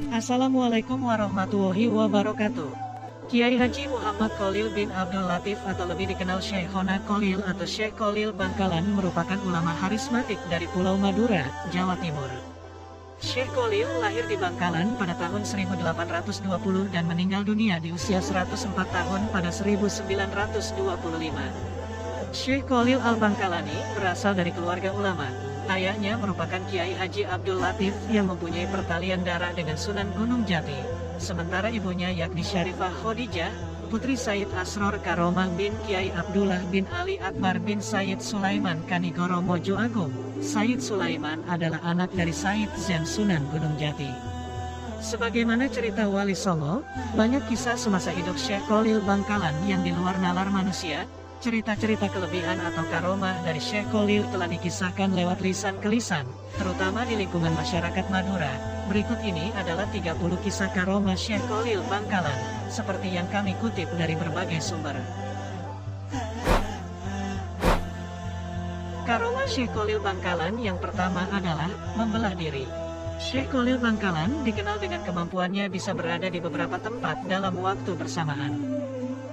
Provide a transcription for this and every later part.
Assalamualaikum warahmatullahi wabarakatuh. Kiai Haji Muhammad Khalil bin Abdul Latif atau lebih dikenal Syekhona Khalil atau Syekh Khalil Bangkalan merupakan ulama harismatik dari Pulau Madura, Jawa Timur. Syekh Khalil lahir di Bangkalan pada tahun 1820 dan meninggal dunia di usia 104 tahun pada 1925. Syekh Khalil Al-Bangkalani berasal dari keluarga ulama. Ayahnya merupakan Kiai Haji Abdul Latif yang mempunyai pertalian darah dengan Sunan Gunung Jati. Sementara ibunya yakni Syarifah Khadijah, putri Sayyid Asror Karomah bin Kiai Abdullah bin Ali Akbar bin Sayyid Sulaiman Kanigoro Mojo Agung. Sayyid Sulaiman adalah anak dari Sayyid Zen Sunan Gunung Jati. Sebagaimana cerita Wali Songo, banyak kisah semasa hidup Syekh Khalil Bangkalan yang di luar nalar manusia. Cerita-cerita kelebihan atau karomah dari Syekh Khalil telah dikisahkan lewat lisan ke lisan, terutama di lingkungan masyarakat Madura. Berikut ini adalah 30 kisah karomah Syekh Khalil Bangkalan, seperti yang kami kutip dari berbagai sumber. Karomah Syekh Khalil Bangkalan yang pertama adalah membelah diri. Syekh Khalil Bangkalan dikenal dengan kemampuannya bisa berada di beberapa tempat dalam waktu bersamaan.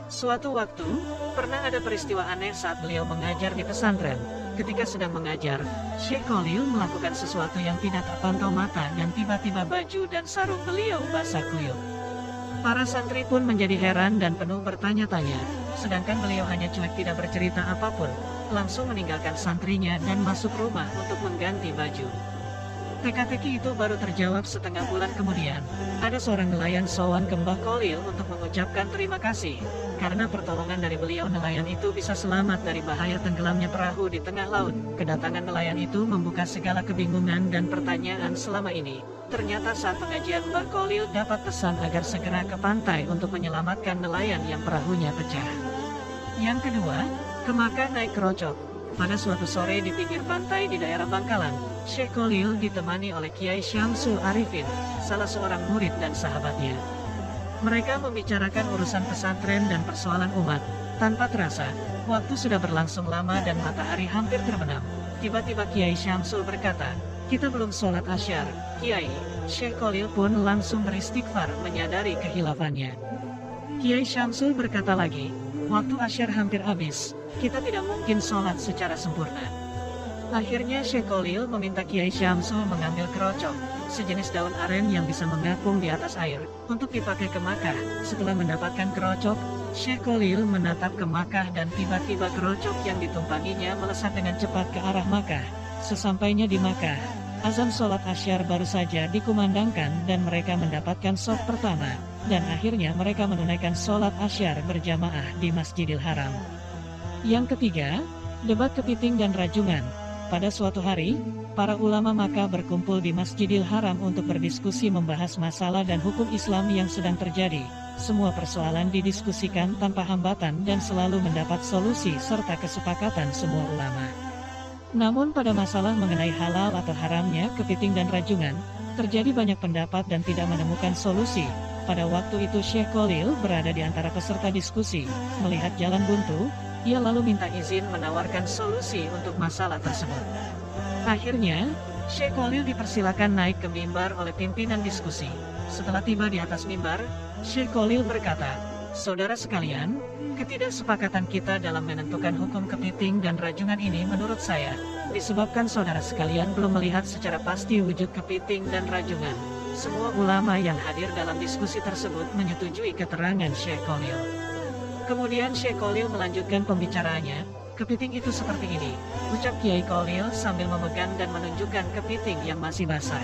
Suatu waktu, pernah ada peristiwa aneh saat beliau mengajar di pesantren. Ketika sedang mengajar, Syekh Khalil melakukan sesuatu yang tidak terpantau mata dan tiba-tiba baju dan sarung beliau basah kuyup. Para santri pun menjadi heran dan penuh bertanya-tanya, sedangkan beliau hanya cuek tidak bercerita apapun, langsung meninggalkan santrinya dan masuk rumah untuk mengganti baju. Teka-teki itu baru terjawab setengah bulan kemudian. Ada seorang nelayan sowan ke Mbah Khalil untuk mengucapkan terima kasih. Karena pertolongan dari beliau, nelayan itu bisa selamat dari bahaya tenggelamnya perahu di tengah laut. Kedatangan nelayan itu membuka segala kebingungan dan pertanyaan selama ini. Ternyata saat pengajian Mbah Khalil dapat pesan agar segera ke pantai untuk menyelamatkan nelayan yang perahunya pecah. Yang kedua, ke Makkah naik kerocok. Pada suatu sore di pinggir pantai di daerah Bangkalan, Syekh Khalil ditemani oleh Kiai Syamsul Arifin, salah seorang murid dan sahabatnya. Mereka membicarakan urusan pesantren dan persoalan umat. Tanpa terasa, waktu sudah berlangsung lama dan matahari hampir terbenam. Tiba-tiba Kiai Syamsul berkata, "Kita belum sholat asyar, Kiai." Syekh Khalil pun langsung beristighfar menyadari kehilafannya. Kiai Syamsul berkata lagi, "Waktu asyar hampir habis, kita tidak mungkin sholat secara sempurna." Akhirnya Syekh Khalil meminta Kiai Syamsul mengambil kerocok, sejenis daun aren yang bisa mengapung di atas air, untuk dipakai ke Makkah. Setelah mendapatkan kerocok, Syekh Khalil menatap ke Makkah dan tiba-tiba kerocok yang ditumpanginya melesat dengan cepat ke arah Makkah. Sesampainya di Makkah, azan sholat asyar baru saja dikumandangkan dan mereka mendapatkan shaf pertama, dan akhirnya mereka menunaikan sholat asyar berjamaah di Masjidil Haram. Yang ketiga, debat kepiting dan rajungan. Pada suatu hari, para ulama Makkah berkumpul di Masjidil Haram untuk berdiskusi membahas masalah dan hukum Islam yang sedang terjadi. Semua persoalan didiskusikan tanpa hambatan dan selalu mendapat solusi serta kesepakatan semua ulama. Namun pada masalah mengenai halal atau haramnya kepiting dan rajungan, terjadi banyak pendapat dan tidak menemukan solusi. Pada waktu itu Syekh Khalil berada di antara peserta diskusi. Melihat jalan buntu, ia lalu minta izin menawarkan solusi untuk masalah tersebut. Akhirnya, Syekh Khalil dipersilakan naik ke mimbar oleh pimpinan diskusi. Setelah tiba di atas mimbar, Syekh Khalil berkata, "Saudara sekalian, ketidaksepakatan kita dalam menentukan hukum kepiting dan rajungan ini menurut saya, disebabkan saudara sekalian belum melihat secara pasti wujud kepiting dan rajungan." Semua ulama yang hadir dalam diskusi tersebut menyetujui keterangan Syekh Khalil. Kemudian Syekh Khalil melanjutkan pembicaraannya. "Kepiting itu seperti ini," ucap Kiai Khalil sambil memegang dan menunjukkan kepiting yang masih basah.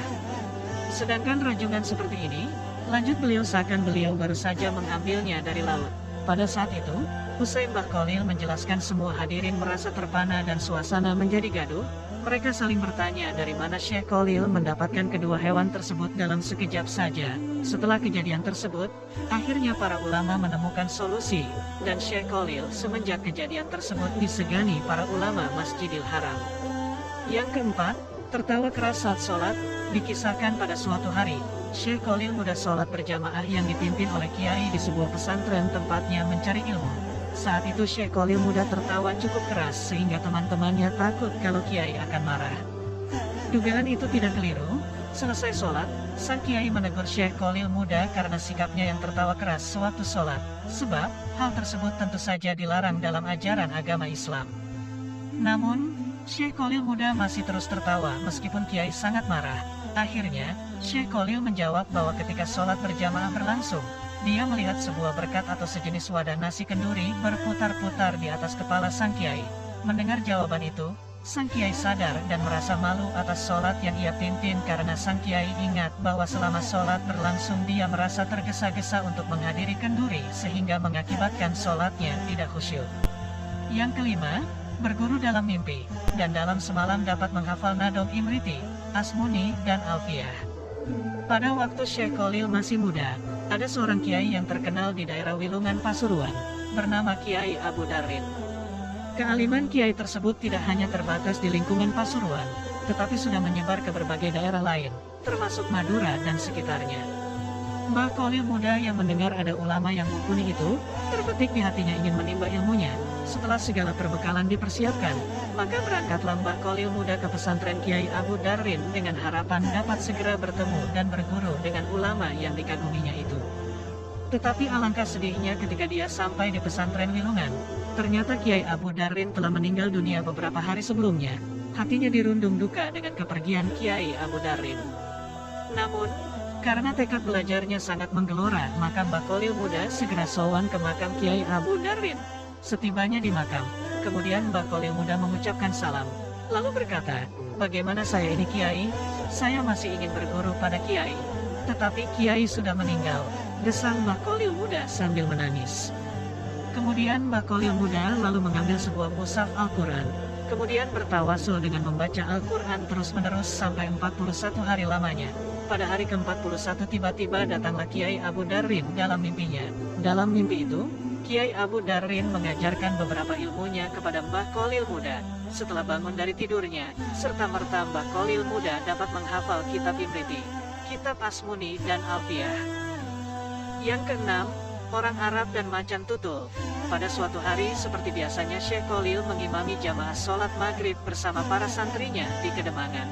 "Sedangkan rajungan seperti ini," lanjut beliau seakan beliau baru saja mengambilnya dari laut. Pada saat itu, usai Mbah Khalil menjelaskan, semua hadirin merasa terpana dan suasana menjadi gaduh. Mereka saling bertanya dari mana Syekh Khalil mendapatkan kedua hewan tersebut dalam sekejap saja. Setelah kejadian tersebut, akhirnya para ulama menemukan solusi, dan Syekh Khalil semenjak kejadian tersebut disegani para ulama Masjidil Haram. Yang keempat, tertawa keras saat sholat. Dikisahkan pada suatu hari, Syekh Khalil muda sholat berjamaah yang dipimpin oleh kiai di sebuah pesantren tempatnya mencari ilmu. Saat itu Syekh Khalil muda tertawa cukup keras sehingga teman-temannya takut kalau kiai akan marah. Dugaan itu tidak keliru. Selesai sholat, sang kiai menegur Syekh Khalil muda karena sikapnya yang tertawa keras sewaktu sholat, sebab hal tersebut tentu saja dilarang dalam ajaran agama Islam. Namun, Syekh Khalil muda masih terus tertawa meskipun kiai sangat marah. Akhirnya, Syekh Khalil menjawab bahwa ketika sholat berjamaah berlangsung, dia melihat sebuah berkat atau sejenis wadah nasi kenduri berputar-putar di atas kepala sang kiai. Mendengar jawaban itu, sang kiai sadar dan merasa malu atas sholat yang ia pimpin karena sang kiai ingat bahwa selama sholat berlangsung dia merasa tergesa-gesa untuk menghadiri kenduri sehingga mengakibatkan sholatnya tidak khusyuk. Yang kelima, berguru dalam mimpi, dan dalam semalam dapat menghafal Nadom Imriti, Asmuni, dan Alfiyah. Pada waktu Syekh Khalil masih muda, ada seorang kiai yang terkenal di daerah Wilungan Pasuruan, bernama Kiai Abu Darrin. Kealiman kiai tersebut tidak hanya terbatas di lingkungan Pasuruan, tetapi sudah menyebar ke berbagai daerah lain, termasuk Madura dan sekitarnya. Mbah Khalil muda yang mendengar ada ulama yang mumpuni itu, terbetik di hatinya ingin menimba ilmunya. Setelah segala perbekalan dipersiapkan, maka berangkatlah Mbah Khalil muda ke pesantren Kiai Abu Darrin dengan harapan dapat segera bertemu dan berguru dengan ulama yang dikaguminya itu. Tetapi alangkah sedihnya ketika dia sampai di pesantren Wilungan, ternyata Kiai Abu Darrin telah meninggal dunia beberapa hari sebelumnya. Hatinya dirundung duka dengan kepergian Kiai Abu Darrin. Namun, karena tekad belajarnya sangat menggelora, maka Mbah Khalil muda segera sowan ke makam Kiai Abu Darrin. Setibanya di makam, kemudian Mbah Khalil muda mengucapkan salam, lalu berkata, "Bagaimana saya ini Kiai? Saya masih ingin berguru pada Kiai. Tetapi Kiai sudah meninggal," desang Mbah Khalil muda sambil menangis. Kemudian Mbah Khalil muda lalu mengambil sebuah mushaf Al-Quran, kemudian bertawasul dengan membaca Al-Quran terus-menerus sampai 41 hari lamanya. Pada hari ke-41 tiba-tiba datanglah Kiai Abu Darrin dalam mimpinya. Dalam mimpi itu, Kiai Abu Darrin mengajarkan beberapa ilmunya kepada Mbah Khalil muda. Setelah bangun dari tidurnya, serta-merta Mbah Khalil muda dapat menghafal kitab Imriti, kitab Asmuni, dan Alfiyah. Yang keenam, orang Arab dan macan tutul. Pada suatu hari seperti biasanya Syekh Khalil mengimami jamaah sholat maghrib bersama para santrinya di Kedemangan.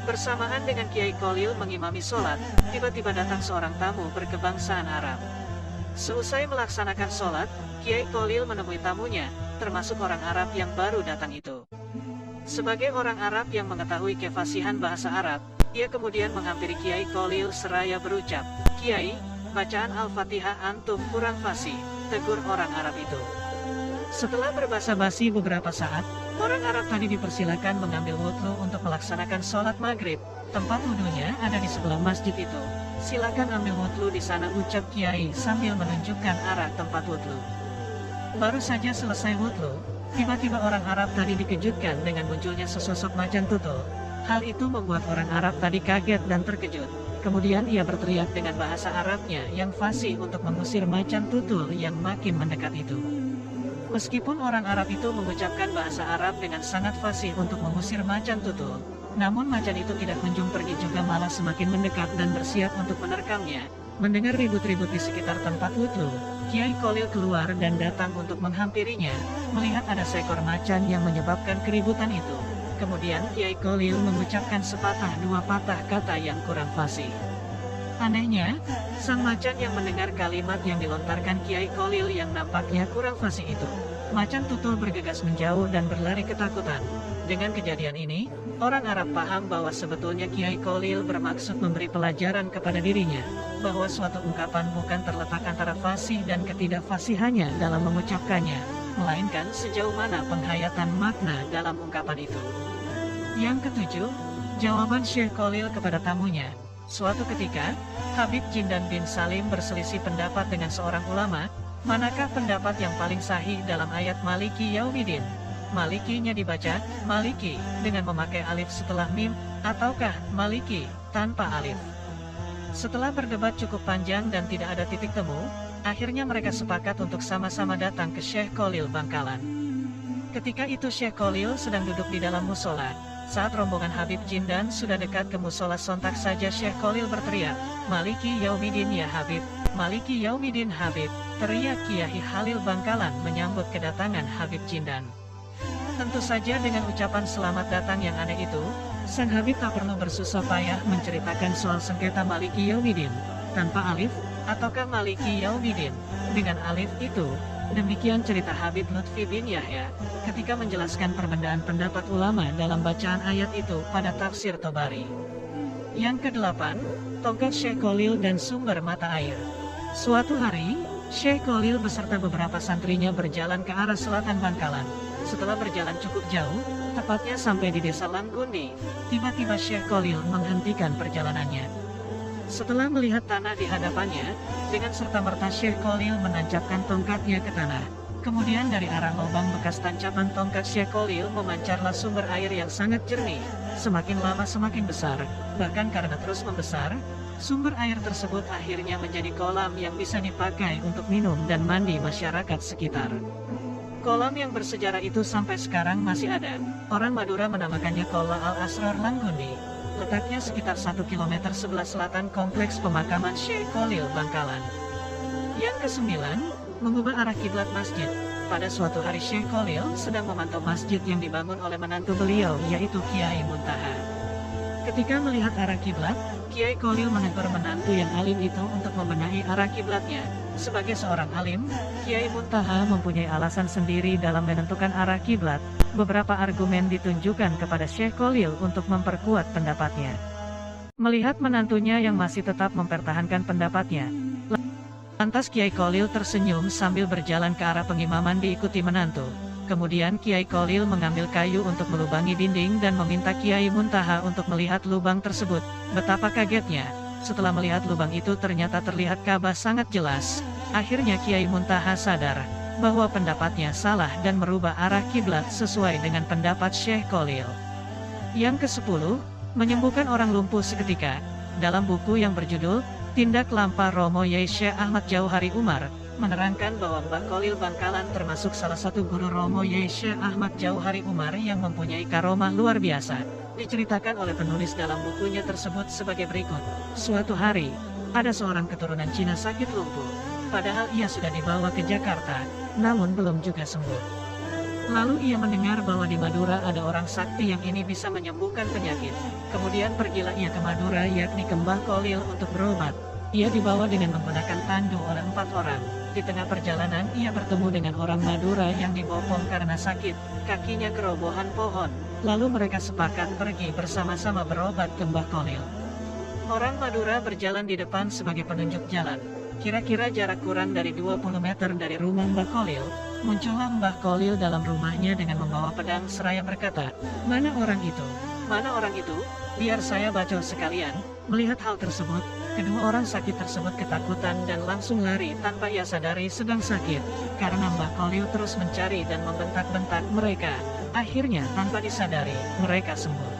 Bersamaan dengan Kiai Khalil mengimami sholat, tiba-tiba datang seorang tamu berkebangsaan Arab. Seusai melaksanakan sholat, Kiai Khalil menemui tamunya, termasuk orang Arab yang baru datang itu. Sebagai orang Arab yang mengetahui kefasihan bahasa Arab, ia kemudian menghampiri Kiai Khalil seraya berucap, "Kiai, bacaan Al-Fatihah antum kurang fasih," tegur orang Arab itu. Setelah berbasa-basi beberapa saat, orang Arab tadi dipersilakan mengambil wudhu untuk melaksanakan sholat maghrib. Tempat wudhunya ada di sebelah masjid itu. "Silakan ambil wudhu di sana," ucap Kiai sambil menunjukkan arah tempat wudhu. Baru saja selesai wudhu, tiba-tiba orang Arab tadi dikejutkan dengan munculnya sesosok macan tutul. Hal itu membuat orang Arab tadi kaget dan terkejut. Kemudian ia berteriak dengan bahasa Arabnya yang fasih untuk mengusir macan tutul yang makin mendekat itu. Meskipun orang Arab itu mengucapkan bahasa Arab dengan sangat fasih untuk mengusir macan tutul, namun macan itu tidak kunjung pergi juga, malah semakin mendekat dan bersiap untuk menerkamnya. Mendengar ribut-ribut di sekitar tempat wudhu, Kiai Khalil keluar dan datang untuk menghampirinya. Melihat ada seekor macan yang menyebabkan keributan itu, kemudian Kiai Khalil mengucapkan sepatah dua patah kata yang kurang fasih. Anehnya, sang macan yang mendengar kalimat yang dilontarkan Kiai Khalil yang nampaknya kurang fasih itu, macan tutul bergegas menjauh dan berlari ketakutan. Dengan kejadian ini, orang Arab paham bahwa sebetulnya Kiai Khalil bermaksud memberi pelajaran kepada dirinya, bahwa suatu ungkapan bukan terletak antara fasih dan ketidakfasihannya dalam mengucapkannya, melainkan sejauh mana penghayatan makna dalam ungkapan itu. Yang ketujuh, jawaban Syekh Khalil kepada tamunya. Suatu ketika, Habib Jindan bin Salim berselisih pendapat dengan seorang ulama, manakah pendapat yang paling sahih dalam ayat Maliki Yaumiddin. Malikinya dibaca Maliki dengan memakai alif setelah mim, ataukah Maliki tanpa alif. Setelah berdebat cukup panjang dan tidak ada titik temu, akhirnya mereka sepakat untuk sama-sama datang ke Syekh Khalil Bangkalan. Ketika itu Syekh Khalil sedang duduk di dalam musola. Saat rombongan Habib Jindan sudah dekat ke musola, sontak saja Syekh Khalil berteriak, "Maliki Yaumiddin ya Habib, Maliki Yaumiddin Habib," teriak Kiai Khalil Bangkalan menyambut kedatangan Habib Jindan. Tentu saja dengan ucapan selamat datang yang aneh itu, Sang Habib tak perlu bersusah payah menceritakan soal sengketa Maliki Yaumiddin, tanpa alif, ataukah Maliki Yaumiddin, dengan alif itu. Demikian cerita Habib Lutfi bin Yahya, ketika menjelaskan perbedaan pendapat ulama dalam bacaan ayat itu pada tafsir Tobari. Yang kedelapan, tongkat Syekh Khalil dan sumber mata air. Suatu hari, Syekh Khalil beserta beberapa santrinya berjalan ke arah selatan Bangkalan. Setelah berjalan cukup jauh, tepatnya sampai di desa Langgundi, tiba-tiba Syekh Khalil menghentikan perjalanannya. Setelah melihat tanah di hadapannya, dengan serta-merta Syekh Khalil menancapkan tongkatnya ke tanah. Kemudian dari arah lubang bekas tancapan tongkat Syekh Khalil memancarlah sumber air yang sangat jernih. Semakin lama semakin besar, bahkan karena terus membesar, sumber air tersebut akhirnya menjadi kolam yang bisa dipakai untuk minum dan mandi masyarakat sekitar. Kolam yang bersejarah itu sampai sekarang masih ada. Orang Madura menamakannya Kolam Al-Asrar Langgundi. Letaknya sekitar 1 km sebelah selatan kompleks pemakaman Syekh Khalil Bangkalan. Yang kesembilan, mengubah arah kiblat masjid. Pada suatu hari Syekh Khalil sedang memantau masjid yang dibangun oleh menantu beliau, yaitu Kiai Muntaha. Ketika melihat arah kiblat, Kiai Khalil menegur menantu yang alim itu untuk membenahi arah kiblatnya. Sebagai seorang alim, Kiai Muntaha mempunyai alasan sendiri dalam menentukan arah kiblat. Beberapa argumen ditunjukkan kepada Syekh Khalil untuk memperkuat pendapatnya. Melihat menantunya yang masih tetap mempertahankan pendapatnya, lantas Kiai Khalil tersenyum sambil berjalan ke arah pengimaman diikuti menantu. Kemudian Kiai Khalil mengambil kayu untuk melubangi dinding dan meminta Kiai Muntaha untuk melihat lubang tersebut. Betapa kagetnya, setelah melihat lubang itu ternyata terlihat Ka'bah sangat jelas. Akhirnya Kiai Muntaha sadar bahwa pendapatnya salah dan merubah arah kiblat sesuai dengan pendapat Syekh Khalil. Yang ke-10, menyembuhkan orang lumpuh seketika. Dalam buku yang berjudul Tindak Lampah Romo Yai Syekh Ahmad Jauhari Umar, menerangkan bahwa Mbah Khalil Bangkalan termasuk salah satu guru Romo Yai Syekh Ahmad Jauhari Umar yang mempunyai karomah luar biasa. Diceritakan oleh penulis dalam bukunya tersebut sebagai berikut. Suatu hari, ada seorang keturunan Cina sakit lumpuh. Padahal ia sudah dibawa ke Jakarta, namun belum juga sembuh. Lalu ia mendengar bahwa di Madura ada orang sakti yang ini bisa menyembuhkan penyakit. Kemudian pergilah ia ke Madura, yakni ke Mbah Khalil, untuk berobat. Ia dibawa dengan menggunakan tandu oleh 4 orang. Di tengah perjalanan ia bertemu dengan orang Madura yang dibopong karena sakit, kakinya kerobohan pohon. Lalu mereka sepakat pergi bersama-sama berobat ke Mbah Khalil. Orang Madura berjalan di depan sebagai penunjuk jalan. Kira-kira jarak kurang dari 20 meter dari rumah Mbah Khalil, muncullah Mbah Khalil dalam rumahnya dengan membawa pedang seraya berkata, "Mana orang itu? Mana orang itu? Biar saya bacol sekalian." Melihat hal tersebut, kedua orang sakit tersebut ketakutan dan langsung lari tanpa ia sadari sedang sakit, karena Mbah Khalil terus mencari dan membentak-bentak mereka. Akhirnya tanpa disadari, mereka sembuh.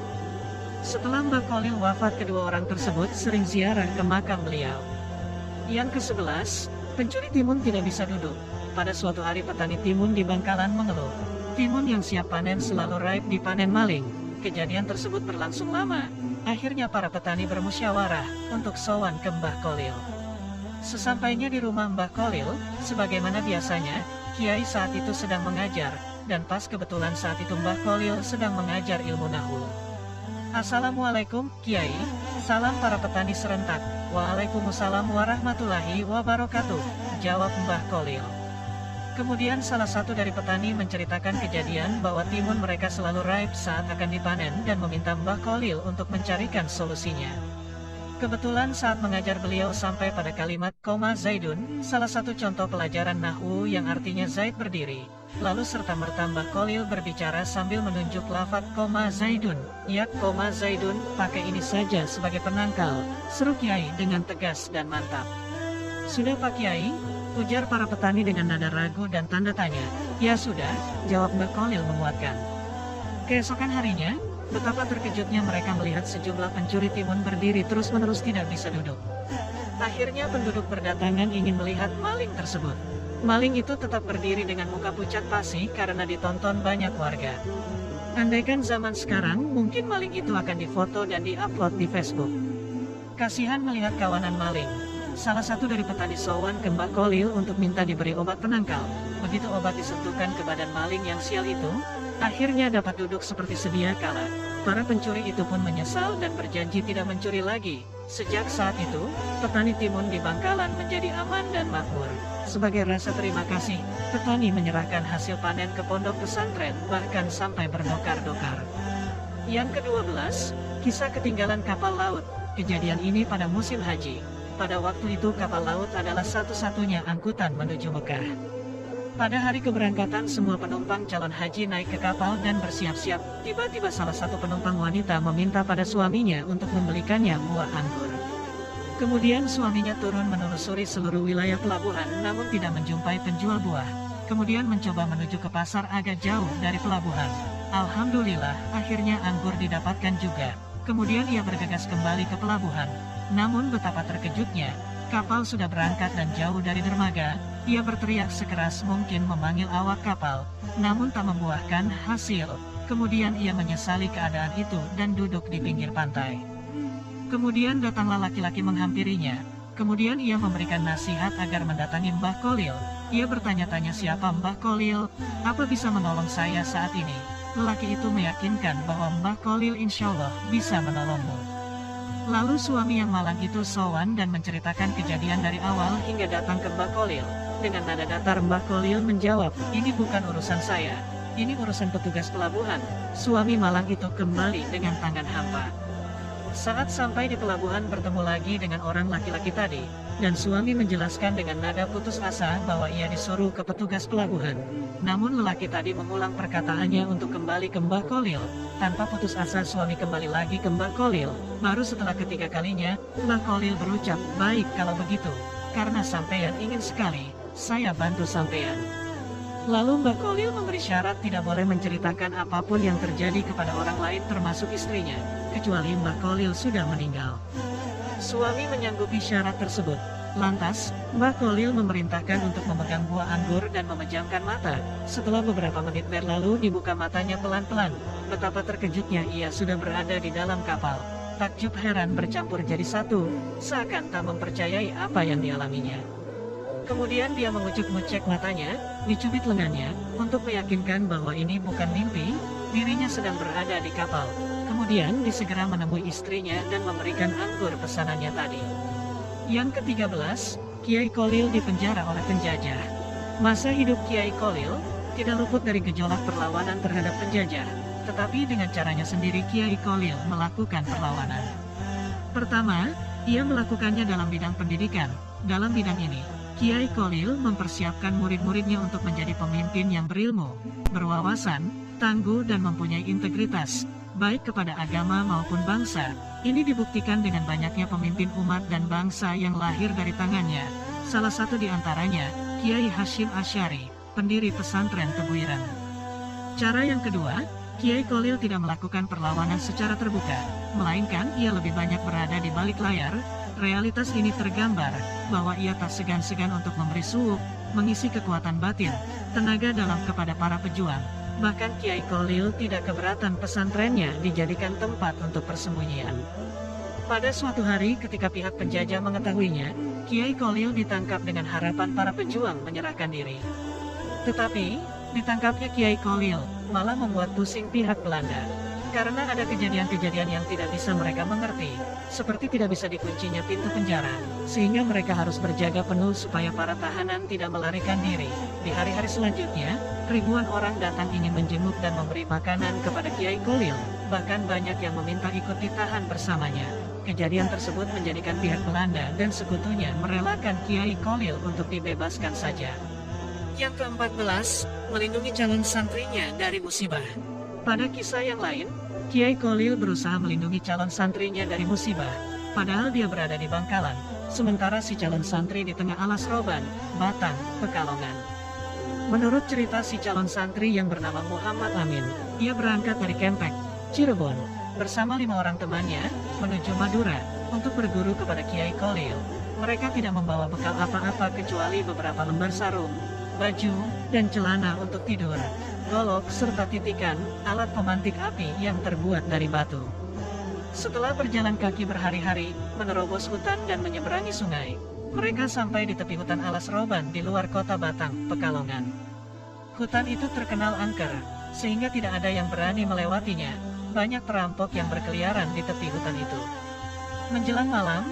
Setelah Mbah Khalil wafat, kedua orang tersebut sering ziarah ke makam beliau. Yang ke-11, pencuri timun tidak bisa duduk. Pada suatu hari petani timun di Bangkalan mengeluh, timun yang siap panen selalu raib dipanen maling. Kejadian tersebut berlangsung lama. Akhirnya para petani bermusyawarah untuk sowan ke Mbah Khalil. Sesampainya di rumah Mbah Khalil, sebagaimana biasanya, Kiai saat itu sedang mengajar, dan pas kebetulan saat itu Mbah Khalil sedang mengajar ilmu nahwu. "Assalamualaikum, Kiai." "Salam," para petani serentak. "Waalaikumsalam warahmatullahi wabarakatuh," jawab Mbah Khalil. Kemudian salah satu dari petani menceritakan kejadian bahwa timun mereka selalu raib saat akan dipanen dan meminta Mbah Khalil untuk mencarikan solusinya. Kebetulan saat mengajar beliau sampai pada kalimat koma Zaidun, salah satu contoh pelajaran nahwu yang artinya Zaid berdiri. Lalu serta-merta Mbah Khalil berbicara sambil menunjuk lafaz koma Zaidun. "Ya, koma Zaidun, pakai ini saja sebagai penangkal," seru Kiai dengan tegas dan mantap. "Sudah Pak Kiai?" ujar para petani dengan nada ragu dan tanda tanya. "Ya sudah," jawab Mbah Khalil menguatkan. Keesokan harinya, betapa terkejutnya mereka melihat sejumlah pencuri timun berdiri terus-menerus tidak bisa duduk. Akhirnya penduduk berdatangan ingin melihat maling tersebut. Maling itu tetap berdiri dengan muka pucat pasi karena ditonton banyak warga. Andaikan zaman sekarang, mungkin maling itu akan difoto dan diupload di Facebook. Kasihan melihat kawanan maling. Salah satu dari petani sowan ke Mbah Khalil untuk minta diberi obat penangkal. Begitu obat disentuhkan ke badan maling yang sial itu, akhirnya dapat duduk seperti sedia kala. Para pencuri itu pun menyesal dan berjanji tidak mencuri lagi. Sejak saat itu, petani timun di Bangkalan menjadi aman dan makmur. Sebagai rasa terima kasih, petani menyerahkan hasil panen ke pondok pesantren, bahkan sampai berdokar-dokar. Yang ke-12, kisah ketinggalan kapal laut. Kejadian ini pada musim haji. Pada waktu itu kapal laut adalah satu-satunya angkutan menuju Mekah. Pada hari keberangkatan semua penumpang calon haji naik ke kapal dan bersiap-siap. Tiba-tiba salah satu penumpang wanita meminta pada suaminya untuk membelikannya buah anggur. Kemudian suaminya turun menelusuri seluruh wilayah pelabuhan namun tidak menjumpai penjual buah. Kemudian mencoba menuju ke pasar agak jauh dari pelabuhan. Alhamdulillah, akhirnya anggur didapatkan juga. Kemudian ia bergegas kembali ke pelabuhan. Namun betapa terkejutnya, kapal sudah berangkat dan jauh dari dermaga. Ia berteriak sekeras mungkin memanggil awak kapal, namun tak membuahkan hasil. Kemudian ia menyesali keadaan itu dan duduk di pinggir pantai. Kemudian datanglah laki-laki menghampirinya. Kemudian ia memberikan nasihat agar mendatangi Mbah Kholil. Ia bertanya-tanya siapa Mbah Kholil, apa bisa menolong saya saat ini. Lelaki itu meyakinkan bahwa Mbah Kholil insya Allah bisa menolongmu. Lalu suami yang malang itu sowan dan menceritakan kejadian dari awal hingga datang ke Mbah Kholil. Dengan nada datar Mbah Kholil menjawab, ini bukan urusan saya, ini urusan petugas pelabuhan. Suami malang itu kembali dengan tangan hampa. Saat sampai di pelabuhan bertemu lagi dengan orang laki-laki tadi, dan suami menjelaskan dengan nada putus asa bahwa ia disuruh ke petugas pelabuhan. Namun lelaki tadi mengulang perkataannya untuk kembali ke Mbah Kholil. Tanpa putus asa suami kembali lagi ke Mbah Kholil. Baru setelah ketiga kalinya, Mbah Kholil berucap, baik kalau begitu, karena sampean ingin sekali, saya bantu sampean. Lalu Mbah Kholil memberi syarat tidak boleh menceritakan apapun yang terjadi kepada orang lain termasuk istrinya, kecuali Mbah Kholil sudah meninggal. Suami menyanggupi syarat tersebut. Lantas, Mbah Kholil memerintahkan untuk memegang buah anggur dan memejamkan mata. Setelah beberapa menit berlalu dibuka matanya pelan-pelan. Betapa terkejutnya ia sudah berada di dalam kapal. Takjub heran bercampur jadi satu, seakan tak mempercayai apa yang dialaminya. Kemudian dia mengucek-ngucek matanya, dicubit lengannya, untuk meyakinkan bahwa ini bukan mimpi, dirinya sedang berada di kapal. Kemudian disegera menemui istrinya dan memberikan anggur pesanannya tadi. Yang ke-13, Kiai Kholil dipenjara oleh penjajah. Masa hidup Kiai Kholil tidak luput dari gejolak perlawanan terhadap penjajah, tetapi dengan caranya sendiri Kiai Kholil melakukan perlawanan. Pertama, ia melakukannya dalam bidang pendidikan. Dalam bidang ini, Kiai Kholil mempersiapkan murid-muridnya untuk menjadi pemimpin yang berilmu, berwawasan, tangguh dan mempunyai integritas, baik kepada agama maupun bangsa. Ini dibuktikan dengan banyaknya pemimpin umat dan bangsa yang lahir dari tangannya. Salah satu di antaranya, Kiai Hashim Asy'ari, pendiri pesantren Tebuireng. Cara yang kedua, Kiai Kholil tidak melakukan perlawanan secara terbuka, melainkan ia lebih banyak berada di balik layar. Realitas ini tergambar bahwa ia tak segan-segan untuk memberi suuk, mengisi kekuatan batin, tenaga dalam kepada para pejuang. Bahkan Kiai Kholil tidak keberatan pesantrennya dijadikan tempat untuk persembunyian. Pada suatu hari ketika pihak penjajah mengetahuinya, Kiai Kholil ditangkap dengan harapan para pejuang menyerahkan diri. Tetapi, ditangkapnya Kiai Kholil malah membuat pusing pihak Belanda. Karena ada kejadian-kejadian yang tidak bisa mereka mengerti, seperti tidak bisa dikuncinya pintu penjara, sehingga mereka harus berjaga penuh supaya para tahanan tidak melarikan diri. Di hari-hari selanjutnya, ribuan orang datang ingin menjenguk dan memberi makanan kepada Kiai Kholil, bahkan banyak yang meminta ikut ditahan bersamanya. Kejadian tersebut menjadikan pihak Belanda dan sekutunya merelakan Kiai Kholil untuk dibebaskan saja. Yang ke-14, melindungi calon santrinya dari musibah. Pada kisah yang lain, Kiai Kholil berusaha melindungi calon santrinya dari musibah, padahal dia berada di Bangkalan, sementara si calon santri di tengah alas roban, Batang, Pekalongan. Menurut cerita si calon santri yang bernama Muhammad Amin, ia berangkat dari Kempek, Cirebon, bersama 5 orang temannya, menuju Madura, untuk berguru kepada Kiai Kholil. Mereka tidak membawa bekal apa-apa kecuali beberapa lembar sarung, baju, dan celana untuk tidur, golok serta titikan, alat pemantik api yang terbuat dari batu. Setelah berjalan kaki berhari-hari, menerobos hutan dan menyeberangi sungai, mereka sampai di tepi hutan alas roban di luar kota Batang, Pekalongan. Hutan itu terkenal angker, sehingga tidak ada yang berani melewatinya. Banyak perampok yang berkeliaran di tepi hutan itu. Menjelang malam,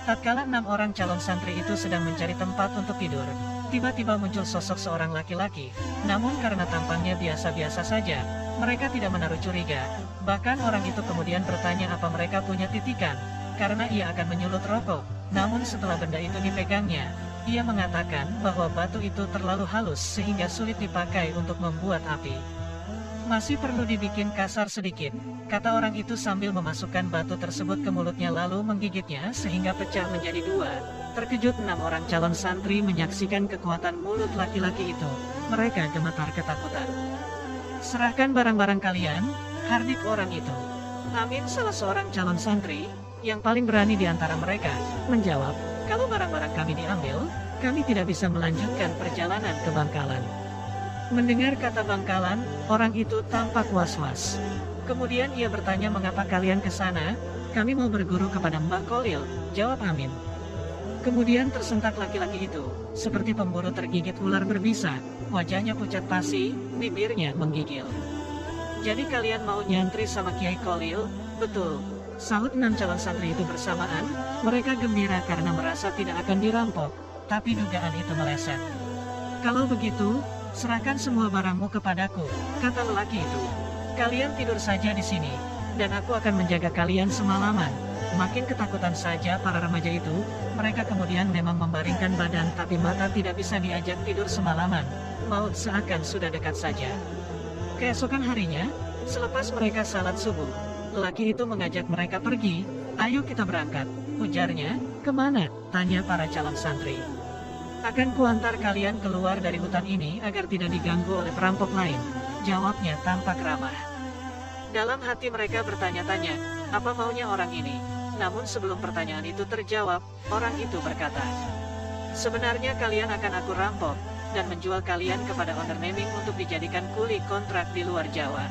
tatkala 6 orang calon santri itu sedang mencari tempat untuk tidur, tiba-tiba muncul sosok seorang laki-laki. Namun karena tampangnya biasa-biasa saja, mereka tidak menaruh curiga. Bahkan orang itu kemudian bertanya apa mereka punya titikan, karena ia akan menyulut rokok. Namun setelah benda itu dipegangnya, ia mengatakan bahwa batu itu terlalu halus sehingga sulit dipakai untuk membuat api. Masih perlu dibikin kasar sedikit, kata orang itu sambil memasukkan batu tersebut ke mulutnya lalu menggigitnya sehingga pecah menjadi 2. Terkejut 6 orang calon santri menyaksikan kekuatan mulut laki-laki itu. Mereka gemetar ketakutan. Serahkan barang-barang kalian, hardik orang itu. Amin, salah seorang calon santri, yang paling berani di antara mereka, menjawab, kalau barang-barang kami diambil, kami tidak bisa melanjutkan perjalanan ke Bangkalan. Mendengar kata Bangkalan, orang itu tampak was-was. Kemudian ia bertanya mengapa kalian ke sana? Kami mau berguru kepada Mbah Kholil, jawab Amin. Kemudian tersentak laki-laki itu, seperti pemburu tergigit ular berbisa, wajahnya pucat pasi, bibirnya menggigil. Jadi kalian mau nyantri sama Kiai Kholil? Betul, sahut 6 calon santri itu bersamaan. Mereka gembira karena merasa tidak akan dirampok, tapi dugaan itu meleset. Kalau begitu, serahkan semua barangmu kepadaku, kata lelaki itu. Kalian tidur saja di sini, dan aku akan menjaga kalian semalaman. Makin ketakutan saja para remaja itu, mereka kemudian memang membaringkan badan tapi mata tidak bisa diajak tidur semalaman. Maut seakan sudah dekat saja. Keesokan harinya, selepas mereka salat subuh, lelaki itu mengajak mereka pergi. Ayo kita berangkat, ujarnya. Kemana? Tanya para calon santri. Akan kuantar kalian keluar dari hutan ini agar tidak diganggu oleh perampok lain, jawabnya tampak ramah. Dalam hati mereka bertanya-tanya, apa maunya orang ini? Namun sebelum pertanyaan itu terjawab, orang itu berkata, sebenarnya kalian akan aku rampok, dan menjual kalian kepada owner naming untuk dijadikan kuli kontrak di luar Jawa.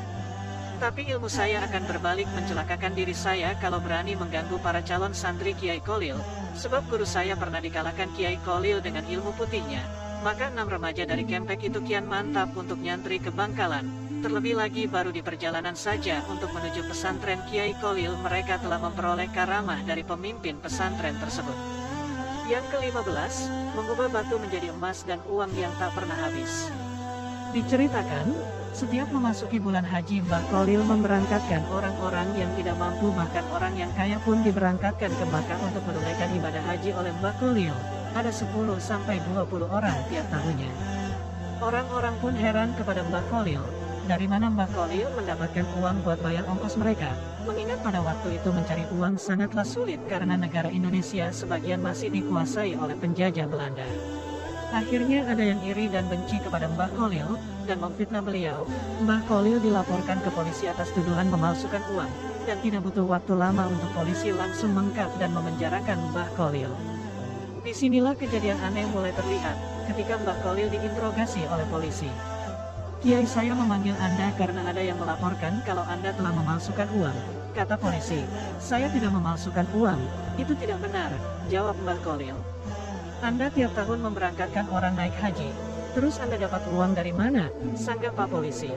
Tapi ilmu saya akan berbalik mencelakakan diri saya kalau berani mengganggu para calon santri Kiai Kholil, sebab guru saya pernah dikalahkan Kiai Kholil dengan ilmu putihnya. Maka 6 remaja dari Kempek itu kian mantap untuk nyantri ke Bangkalan. Terlebih lagi baru di perjalanan saja untuk menuju pesantren Kiai Kholil mereka telah memperoleh karamah dari pemimpin pesantren tersebut. Yang ke-15, mengubah batu menjadi emas dan uang yang tak pernah habis. Diceritakan, setiap memasuki bulan haji Mbah Kholil memberangkatkan orang-orang yang tidak mampu, bahkan orang yang kaya pun diberangkatkan ke Makkah untuk menunaikan ibadah haji oleh Mbah Kholil. Ada 10-20 orang tiap tahunnya. Orang-orang pun heran kepada Mbah Kholil. Dari mana Mbah Kholil mendapatkan uang buat bayar ongkos mereka? Mengingat pada waktu itu mencari uang sangatlah sulit karena negara Indonesia sebagian masih dikuasai oleh penjajah Belanda. Akhirnya ada yang iri dan benci kepada Mbah Kholil dan memfitnah beliau. Mbah Kholil dilaporkan ke polisi atas tuduhan memalsukan uang, dan tidak butuh waktu lama untuk polisi langsung mengungkap dan memenjarakan Mbah Kholil. Disinilah kejadian aneh mulai terlihat ketika Mbah Kholil diinterogasi oleh polisi. Kiai, saya memanggil Anda karena ada yang melaporkan kalau Anda telah memalsukan uang, kata polisi. Saya tidak memalsukan uang, itu tidak benar, jawab Mbah Kholil. Anda tiap tahun memberangkatkan orang naik haji, terus Anda dapat uang dari mana? Sanggah Pak Polisi.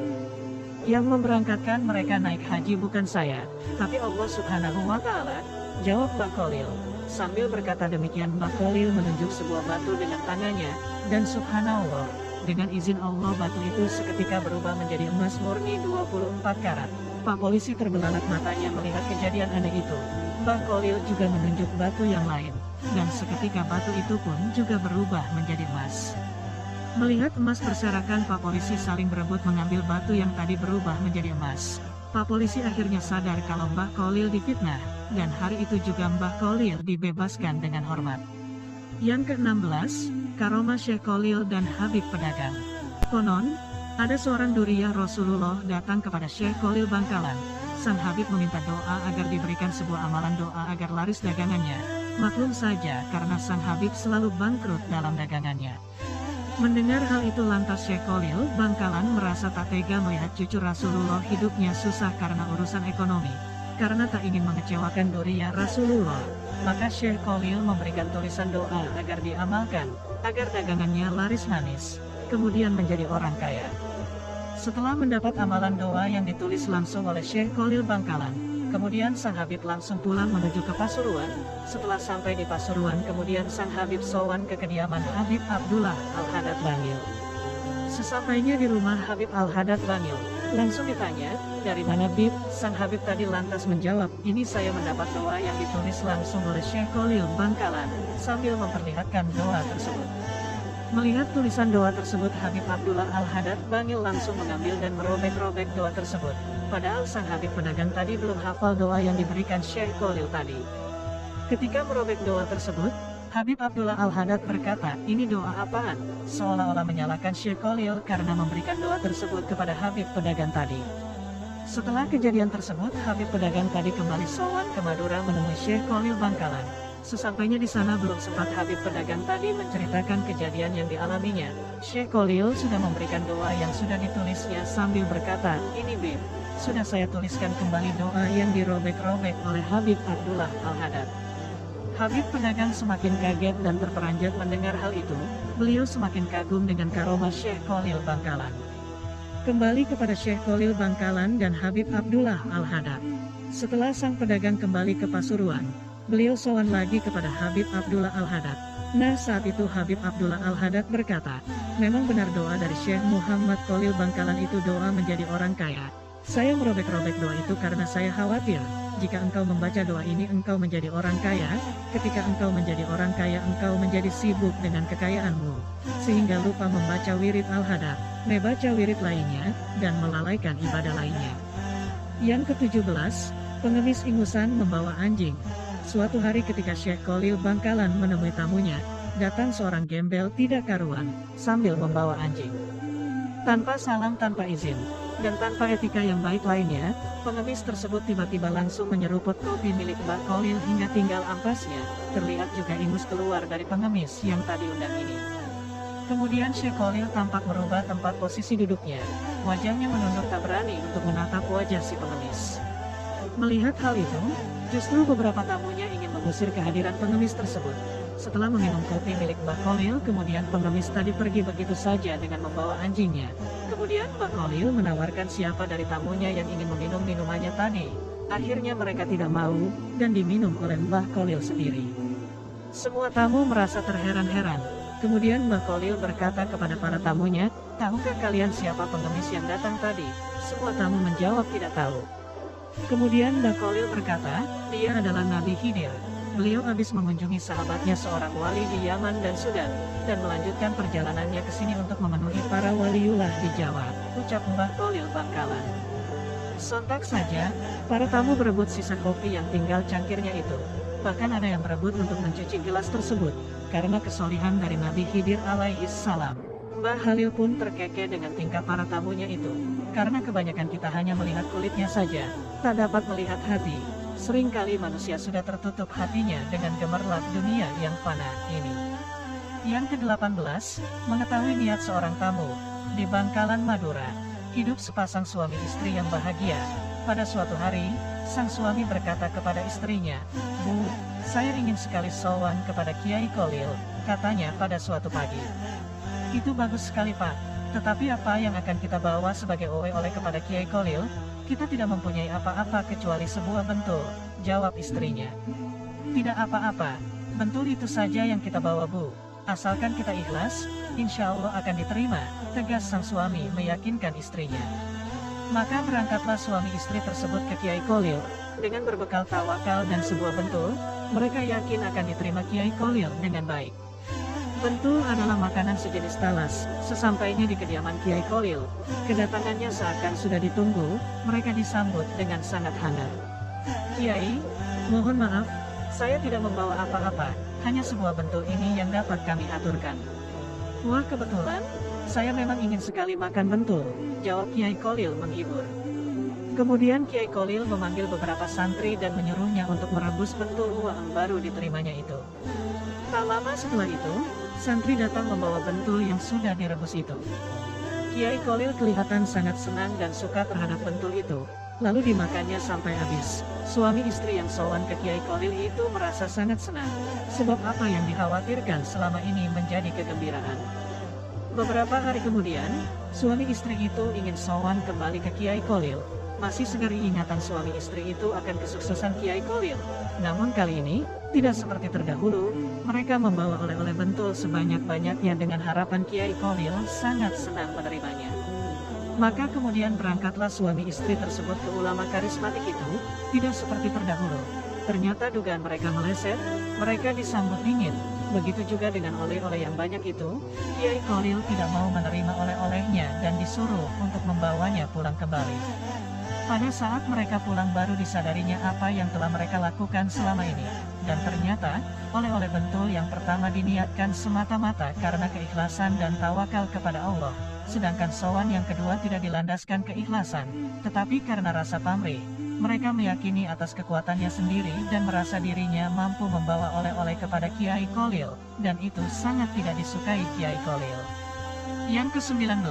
Yang memberangkatkan mereka naik haji bukan saya, tapi Allah Subhanahu wa Ta'ala, jawab Mbah Kholil. Sambil berkata demikian, Mbah Kholil menunjuk sebuah batu dengan tangannya, dan subhanallah, dengan izin Allah batu itu seketika berubah menjadi emas murni 24 karat. Pak Polisi terbelalak matanya melihat kejadian aneh itu. Mbah Kholil juga menunjuk batu yang lain, dan seketika batu itu pun juga berubah menjadi emas. Melihat emas berserakan, Pak Polisi saling berebut mengambil batu yang tadi berubah menjadi emas. Pak Polisi akhirnya sadar kalau Mbah Kholil difitnah, dan hari itu juga Mbah Kholil dibebaskan dengan hormat. Yang ke-16, Karomah Syekh Kholil dan Habib Pedagang. Konon, ada seorang duriyah Rasulullah datang kepada Syekh Kholil Bangkalan. Sang Habib meminta doa agar diberikan sebuah amalan doa agar laris dagangannya. Maklum saja karena sang Habib selalu bangkrut dalam dagangannya. Mendengar hal itu lantas Syekh Kholil Bangkalan merasa tak tega melihat cucu Rasulullah hidupnya susah karena urusan ekonomi. Karena tak ingin mengecewakan duriyah Rasulullah, maka Syekh Kholil memberikan tulisan doa agar diamalkan, agar dagangannya laris manis, kemudian menjadi orang kaya. Setelah mendapat amalan doa yang ditulis langsung oleh Syekh Khalil Bangkalan, kemudian sang Habib langsung pulang menuju ke Pasuruan. Setelah sampai di Pasuruan, kemudian sang Habib sowan ke kediaman Habib Abdullah Al-Haddad Bangil. Sesampainya di rumah Habib Al-Haddad Bangil, langsung ditanya, "Dari mana Bib?" Sang Habib tadi lantas menjawab, "Ini saya mendapat doa yang ditulis langsung oleh Syekh Khalil Bangkalan," sambil memperlihatkan doa tersebut. Melihat tulisan doa tersebut, Habib Abdullah Al-Haddad Bangil langsung mengambil dan merobek-robek doa tersebut. Padahal sang Habib pedagang tadi belum hafal doa yang diberikan Syekh Khalil tadi. Ketika merobek doa tersebut, Habib Abdullah Al-Haddad berkata, "Ini doa apaan?" Seolah-olah menyalahkan Syekh Khalil karena memberikan doa tersebut kepada Habib pedagang tadi. Setelah kejadian tersebut, Habib pedagang tadi kembali sowan ke Madura menemui Syekh Khalil Bangkalan. Sesampainya di sana belum sempat Habib pedagang tadi menceritakan kejadian yang dialaminya. Syekh Khalil sudah memberikan doa yang sudah ditulisnya sambil berkata, "Ini Bib, sudah saya tuliskan kembali doa yang dirobek-robek oleh Habib Abdullah Al-Haddad." Habib pedagang semakin kaget dan terperanjat mendengar hal itu. Beliau semakin kagum dengan karomah Syekh Khalil Bangkalan. Kembali kepada Syekh Khalil Bangkalan dan Habib Abdullah Al-Haddad. Setelah sang pedagang kembali ke Pasuruan, beliau sowan lagi kepada Habib Abdullah Al-Haddad. Nah, saat itu Habib Abdullah Al-Haddad berkata, "Memang benar doa dari Syekh Muhammad Khalil Bangkalan itu doa menjadi orang kaya. Saya merobek-robek doa itu karena saya khawatir, jika engkau membaca doa ini engkau menjadi orang kaya, ketika engkau menjadi orang kaya engkau menjadi sibuk dengan kekayaanmu, sehingga lupa membaca wirid Al-Haddad, membaca wirid lainnya, dan melalaikan ibadah lainnya." Yang ke-17, pengemis ingusan membawa anjing. Suatu hari ketika Syekh Khalil Bangkalan menemui tamunya, datang seorang gembel tidak karuan, sambil membawa anjing. Tanpa salam, tanpa izin, dan tanpa etika yang baik lainnya, pengemis tersebut tiba-tiba langsung menyeruput kopi milik Mbah Khalil hingga tinggal ampasnya. Terlihat juga ingus keluar dari pengemis yang tadi undang ini. Kemudian Syekh Khalil tampak merubah tempat posisi duduknya. Wajahnya menunduk tak berani untuk menatap wajah si pengemis. Melihat hal itu, justru beberapa tamunya ingin mengusir kehadiran pengemis tersebut. Setelah meminum kopi milik Mbah Khalil, kemudian pengemis tadi pergi begitu saja dengan membawa anjingnya. Kemudian Mbah Khalil menawarkan siapa dari tamunya yang ingin meminum minumannya tadi. Akhirnya mereka tidak mau, dan diminum oleh Mbah Khalil sendiri. Semua tamu merasa terheran-heran. Kemudian Mbah Khalil berkata kepada para tamunya, "Tahukah kalian siapa pengemis yang datang tadi?" Semua tamu menjawab tidak tahu. Kemudian Mbah Khalil berkata, "Dia adalah Nabi Khidir. Beliau habis mengunjungi sahabatnya seorang wali di Yaman dan Sudan, dan melanjutkan perjalanannya ke sini untuk memenuhi para waliullah di Jawa," ucap Mbah Khalil Bangkalan. Sontak saja, para tamu berebut sisa kopi yang tinggal cangkirnya itu. Bahkan ada yang berebut untuk mencuci gelas tersebut, karena kesolihan dari Nabi Khidir alaihi salam. Mbah Khalil pun terkekeh dengan tingkah para tamunya itu, karena kebanyakan kita hanya melihat kulitnya saja, tak dapat melihat hati. Seringkali manusia sudah tertutup hatinya dengan gemerlap dunia yang fana ini. Yang ke-18, mengetahui niat seorang tamu. Di Bangkalan, Madura, hidup sepasang suami istri yang bahagia. Pada suatu hari, sang suami berkata kepada istrinya, "Bu, saya ingin sekali sowan kepada Kiai Khalil," katanya pada suatu pagi. "Itu bagus sekali Pak, tetapi apa yang akan kita bawa sebagai oleh-oleh kepada Kiai Khalil? Kita tidak mempunyai apa-apa kecuali sebuah bentul," jawab istrinya. "Tidak apa-apa, bentul itu saja yang kita bawa Bu. Asalkan kita ikhlas, insya Allah akan diterima," tegas sang suami meyakinkan istrinya. Maka berangkatlah suami istri tersebut ke Kiai Khalil. Dengan berbekal tawakal dan sebuah bentul, mereka yakin akan diterima Kiai Khalil dengan baik. Bentul adalah makanan sejenis talas. Sesampainya di kediaman Kiai Khalil, kedatangannya seakan sudah ditunggu, mereka disambut dengan sangat hangat. "Kiai, mohon maaf, saya tidak membawa apa-apa, hanya sebuah bentul ini yang dapat kami aturkan." "Wah, kebetulan, saya memang ingin sekali makan bentul," jawab Kiai Khalil menghibur. Kemudian Kiai Khalil memanggil beberapa santri dan menyuruhnya untuk merebus bentul uang baru diterimanya itu. Tak lama setelah itu, santri datang membawa bentul yang sudah direbus itu. Kiai Khalil kelihatan sangat senang dan suka terhadap bentul itu, lalu dimakannya sampai habis. Suami istri yang sowan ke Kiai Khalil itu merasa sangat senang, sebab apa yang dikhawatirkan selama ini menjadi kegembiraan. Beberapa hari kemudian, suami istri itu ingin sowan kembali ke Kiai Kolil. Masih segar ingatan suami istri itu akan kesuksesan Kiai Kolil. Namun kali ini, tidak seperti terdahulu, mereka membawa oleh-oleh bentul sebanyak-banyaknya dengan harapan Kiai Kolil sangat senang menerimanya. Maka kemudian berangkatlah suami istri tersebut ke ulama karismatik itu, tidak seperti terdahulu. Ternyata dugaan mereka meleset, mereka disambut dingin. Begitu juga dengan oleh-oleh yang banyak itu, Kiai Kolil tidak mau menerima oleh-olehnya dan disuruh untuk membawanya pulang kembali. Pada saat mereka pulang baru disadarinya apa yang telah mereka lakukan selama ini. Dan ternyata, oleh-oleh bentul yang pertama diniatkan semata-mata karena keikhlasan dan tawakal kepada Allah. Sedangkan sowan yang kedua tidak dilandaskan keikhlasan, tetapi karena rasa pamrih. Mereka meyakini atas kekuatannya sendiri dan merasa dirinya mampu membawa oleh-oleh kepada Kiai Kolil, dan itu sangat tidak disukai Kiai Kolil. Yang ke-19,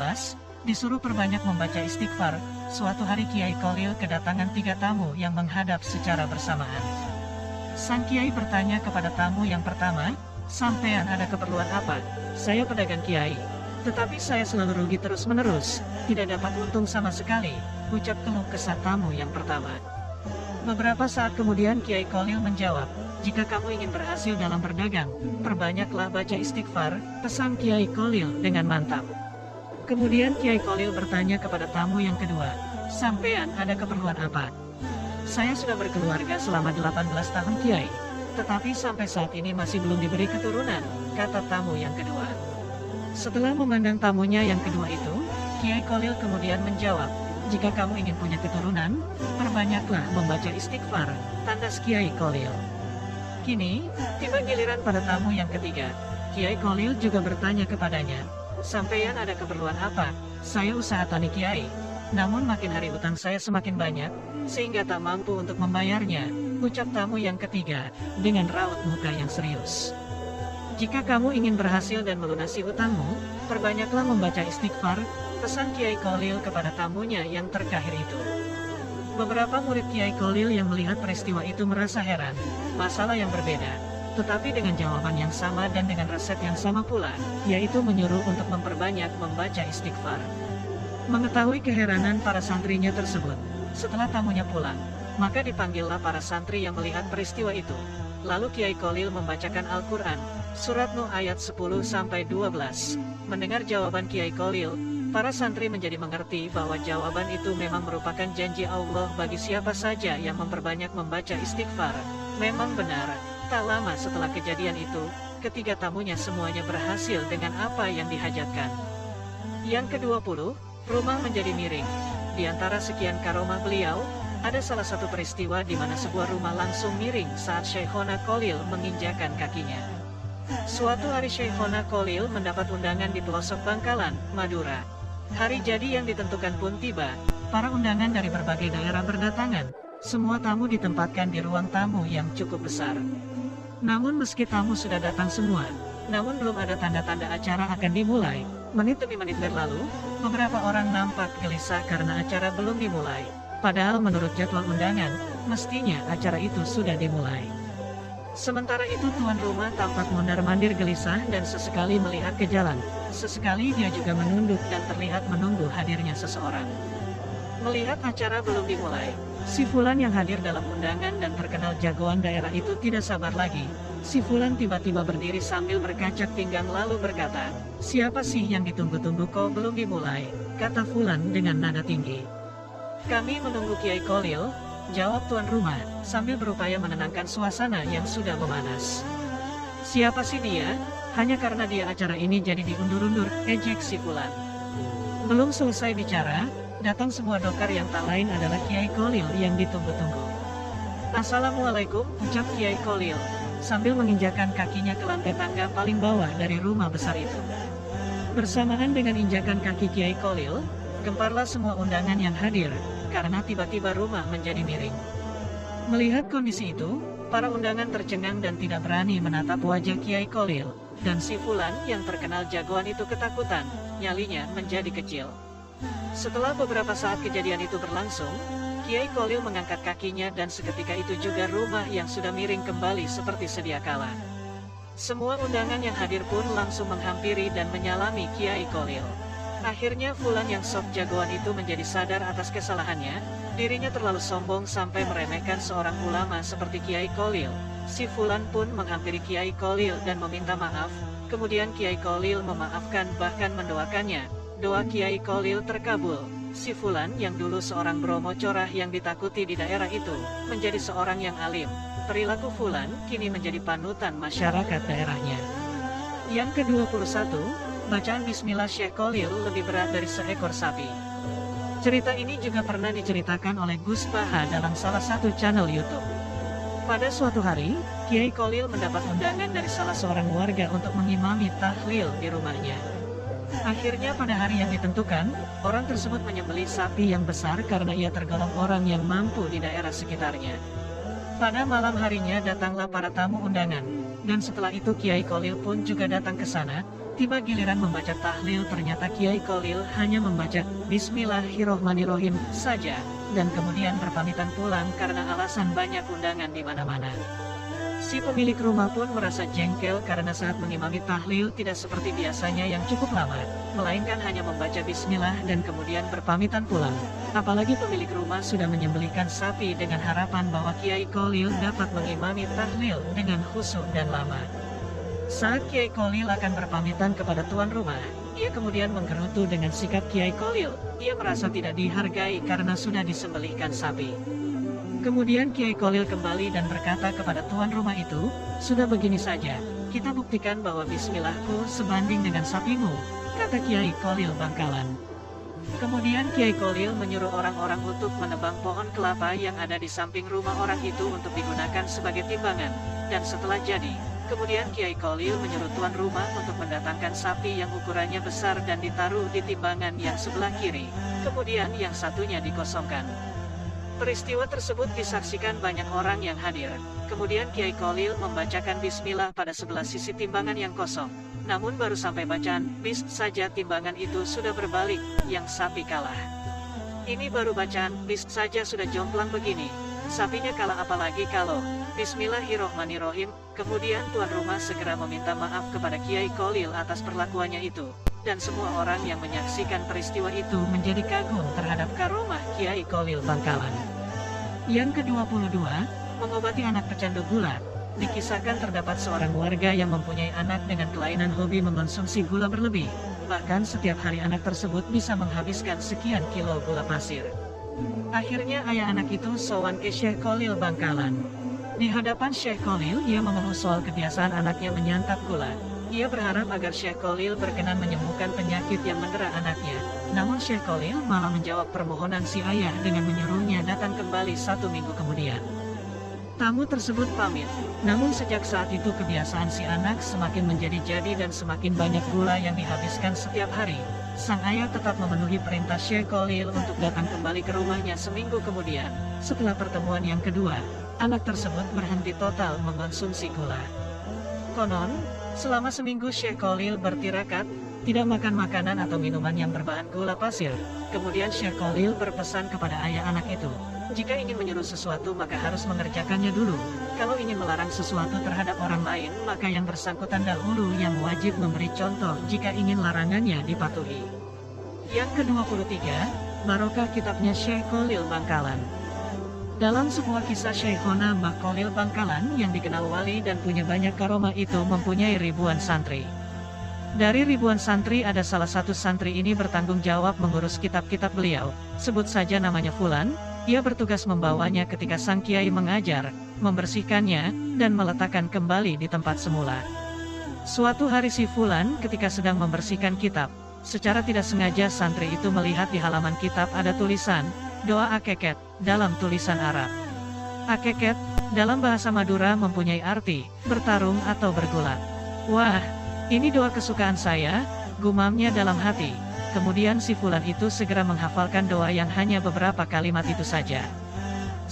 disuruh perbanyak membaca istighfar. Suatu hari Kiai Kolil kedatangan 3 tamu yang menghadap secara bersamaan. Sang Kiai bertanya kepada tamu yang pertama, "Sampean ada keperluan apa?" "Saya pedagang Kiai, tetapi saya selalu rugi terus-menerus, tidak dapat untung sama sekali," ucap keluh kesah tamu yang pertama. Beberapa saat kemudian Kiai Kolil menjawab, "Jika kamu ingin berhasil dalam berdagang, perbanyaklah baca istighfar," pesan Kiai Kolil dengan mantap. Kemudian Kiai Kolil bertanya kepada tamu yang kedua, "Sampean ada keperluan apa?" "Saya sudah berkeluarga selama 18 tahun Kiai, tetapi sampai saat ini masih belum diberi keturunan," kata tamu yang kedua. Setelah memandang tamunya yang kedua itu, Kiai Kolil kemudian menjawab, "Jika kamu ingin punya keturunan, perbanyaklah membaca istighfar," tandas Kiai Kolil. Kini, tiba giliran pada tamu yang ketiga. Kiai Kolil juga bertanya kepadanya, "Sampeyan ada keperluan apa?" "Saya usaha tani Kiai, namun makin hari utang saya semakin banyak, sehingga tak mampu untuk membayarnya," ucap tamu yang ketiga, dengan raut muka yang serius. "Jika kamu ingin berhasil dan melunasi hutangmu, perbanyaklah membaca istighfar," pesan Kiai Kolil kepada tamunya yang terakhir itu. Beberapa murid Kiai Kolil yang melihat peristiwa itu merasa heran, masalah yang berbeda, tetapi dengan jawaban yang sama dan dengan resep yang sama pula, yaitu menyuruh untuk memperbanyak membaca istighfar. Mengetahui keheranan para santrinya tersebut, setelah tamunya pulang, maka dipanggillah para santri yang melihat peristiwa itu. Lalu Kiai Kolil membacakan Al-Quran, Surat Nuh ayat 10-12. Mendengar jawaban Kiai Kolil, para santri menjadi mengerti bahwa jawaban itu memang merupakan janji Allah bagi siapa saja yang memperbanyak membaca istighfar. Memang benar, tak lama setelah kejadian itu, ketiga tamunya semuanya berhasil dengan apa yang dihajatkan. Yang ke-20, rumah menjadi miring. Di antara sekian karomah beliau, ada salah satu peristiwa di mana sebuah rumah langsung miring saat Syekhona Kolil menginjakan kakinya. Suatu hari Syekhona Kolil mendapat undangan di pelosok Bangkalan, Madura. Hari jadi yang ditentukan pun tiba. Para undangan dari berbagai daerah berdatangan. Semua tamu ditempatkan di ruang tamu yang cukup besar. Namun meski tamu sudah datang semua, namun belum ada tanda-tanda acara akan dimulai. Menit demi menit berlalu, beberapa orang nampak gelisah karena acara belum dimulai. Padahal menurut jadwal undangan, mestinya acara itu sudah dimulai. Sementara itu tuan rumah tampak mondar-mandir gelisah dan sesekali melihat ke jalan. Sesekali dia juga menunduk dan terlihat menunggu hadirnya seseorang. Melihat acara belum dimulai, si Fulan yang hadir dalam undangan dan terkenal jagoan daerah itu tidak sabar lagi. Si Fulan tiba-tiba berdiri sambil berkacak pinggang lalu berkata, "Siapa sih yang ditunggu-tunggu kok belum dimulai?" kata Fulan dengan nada tinggi. "Kami menunggu Kiai Kolil," jawab tuan rumah, sambil berupaya menenangkan suasana yang sudah memanas. "Siapa sih dia? Hanya karena dia acara ini jadi diundur-undur," ejek si Fulan. Belum selesai bicara, datang sebuah dokar yang tak lain adalah Kiai Kolil yang ditunggu-tunggu. "Assalamualaikum," ucap Kiai Kolil, sambil menginjakan kakinya ke lantai tangga paling bawah dari rumah besar itu. Bersamaan dengan injakan kaki Kiai Kolil, gemparlah semua undangan yang hadir, karena tiba-tiba rumah menjadi miring. Melihat kondisi itu, para undangan tercengang dan tidak berani menatap wajah Kiai Kolil, dan si Fulan yang terkenal jagoan itu ketakutan, nyalinya menjadi kecil. Setelah beberapa saat kejadian itu berlangsung, Kiai Kolil mengangkat kakinya dan seketika itu juga rumah yang sudah miring kembali seperti sedia kala. Semua undangan yang hadir pun langsung menghampiri dan menyalami Kiai Kholil. Akhirnya Fulan yang sok jagoan itu menjadi sadar atas kesalahannya, dirinya terlalu sombong sampai meremehkan seorang ulama seperti Kiai Kholil. Si Fulan pun menghampiri Kiai Kholil dan meminta maaf, kemudian Kiai Kholil memaafkan bahkan mendoakannya. Doa Kiai Kholil terkabul. Si Fulan yang dulu seorang bromo corah yang ditakuti di daerah itu, menjadi seorang yang alim. Perilaku Fulan kini menjadi panutan masyarakat daerahnya. Yang ke-21, bacaan Bismillah Syekh Kholil lebih berat dari seekor sapi. Cerita ini juga pernah diceritakan oleh Gus Baha dalam salah satu channel YouTube. Pada suatu hari, Kiai Kholil mendapat undangan dari salah seorang warga untuk mengimami tahlil di rumahnya. Akhirnya pada hari yang ditentukan, orang tersebut menyembelih sapi yang besar karena ia tergolong orang yang mampu di daerah sekitarnya. Pada malam harinya datanglah para tamu undangan, dan setelah itu Kiai Kholil pun juga datang ke sana. Tiba giliran membaca tahlil, ternyata Kiai Kholil hanya membaca Bismillahirrohmanirrohim saja, dan kemudian berpamitan pulang karena alasan banyak undangan di mana-mana. Si pemilik rumah pun merasa jengkel karena saat mengimami tahlil tidak seperti biasanya yang cukup lama, melainkan hanya membaca bismillah dan kemudian berpamitan pulang. Apalagi pemilik rumah sudah menyembelihkan sapi dengan harapan bahwa Kiai Kholil dapat mengimami tahlil dengan khusyuk dan lama. Saat Kiai Kholil akan berpamitan kepada tuan rumah, ia kemudian menggerutu dengan sikap Kiai Kholil. Ia merasa tidak dihargai karena sudah disembelihkan sapi. Kemudian Kiai Kholil kembali dan berkata kepada tuan rumah itu, "Sudah begini saja, kita buktikan bahwa bismillahku sebanding dengan sapimu," kata Kiai Kholil Bangkalan. Kemudian Kiai Kholil menyuruh orang-orang untuk menebang pohon kelapa yang ada di samping rumah orang itu untuk digunakan sebagai timbangan. Dan setelah jadi, kemudian Kiai Kholil menyuruh tuan rumah untuk mendatangkan sapi yang ukurannya besar dan ditaruh di timbangan yang sebelah kiri. Kemudian yang satunya dikosongkan. Peristiwa tersebut disaksikan banyak orang yang hadir. Kemudian Kiai Kholil membacakan bismillah pada sebelah sisi timbangan yang kosong. Namun baru sampai bacaan bis saja timbangan itu sudah berbalik, yang sapi kalah. Ini baru bacaan bis saja sudah jomplang begini. Sapinya kalah apalagi kalau Bismillahirrohmanirrohim. Kemudian tuan rumah segera meminta maaf kepada Kiai Kholil atas perlakuannya itu. Dan semua orang yang menyaksikan peristiwa itu menjadi kagum terhadap karomah Kiai Kholil Bangkalan. Yang ke-22, mengobati anak pecandu gula. Dikisahkan terdapat seorang warga yang mempunyai anak dengan kelainan hobi mengonsumsi gula berlebih. Bahkan setiap hari anak tersebut bisa menghabiskan sekian kilo gula pasir. Akhirnya ayah anak itu sowan ke Syekh Kholil Bangkalan. Di hadapan Syekh Kholil, ia mengeluh soal kebiasaan anaknya menyantap gula. Ia berharap agar Syekh Kholil berkenan menyembuhkan penyakit yang mendera anaknya. Namun Syekh Kholil malah menjawab permohonan si ayah dengan menyuruhnya datang kembali 1 minggu kemudian. Tamu tersebut pamit. Namun sejak saat itu kebiasaan si anak semakin menjadi-jadi dan semakin banyak gula yang dihabiskan setiap hari. Sang ayah tetap memenuhi perintah Syekh Kholil untuk datang kembali ke rumahnya seminggu kemudian. Setelah pertemuan yang kedua, anak tersebut berhenti total mengonsumsi gula. Konon, selama seminggu Syekh Kholil bertirakat, tidak makan makanan atau minuman yang berbahan gula pasir. Kemudian Syekh Kholil berpesan kepada ayah anak itu, jika ingin menyuruh sesuatu maka harus mengerjakannya dulu. Kalau ingin melarang sesuatu terhadap orang lain, maka yang bersangkutan dahulu yang wajib memberi contoh jika ingin larangannya dipatuhi. Yang ke-23, barokah kitabnya Syekh Kholil Bangkalan. Dalam sebuah kisah Syekhona Mbah Kholil Bangkalan yang dikenal wali dan punya banyak karomah itu mempunyai ribuan santri. Dari ribuan santri ada salah satu santri ini bertanggung jawab mengurus kitab-kitab beliau. Sebut saja namanya Fulan. Ia bertugas membawanya ketika sang kiai mengajar, membersihkannya, dan meletakkan kembali di tempat semula. Suatu hari si Fulan ketika sedang membersihkan kitab, secara tidak sengaja santri itu melihat di halaman kitab ada tulisan, doa akeket, dalam tulisan Arab. Akeket, dalam bahasa Madura mempunyai arti, bertarung atau bergulat. Wah, ini doa kesukaan saya, gumamnya dalam hati. Kemudian si Fulan itu segera menghafalkan doa yang hanya beberapa kalimat itu saja.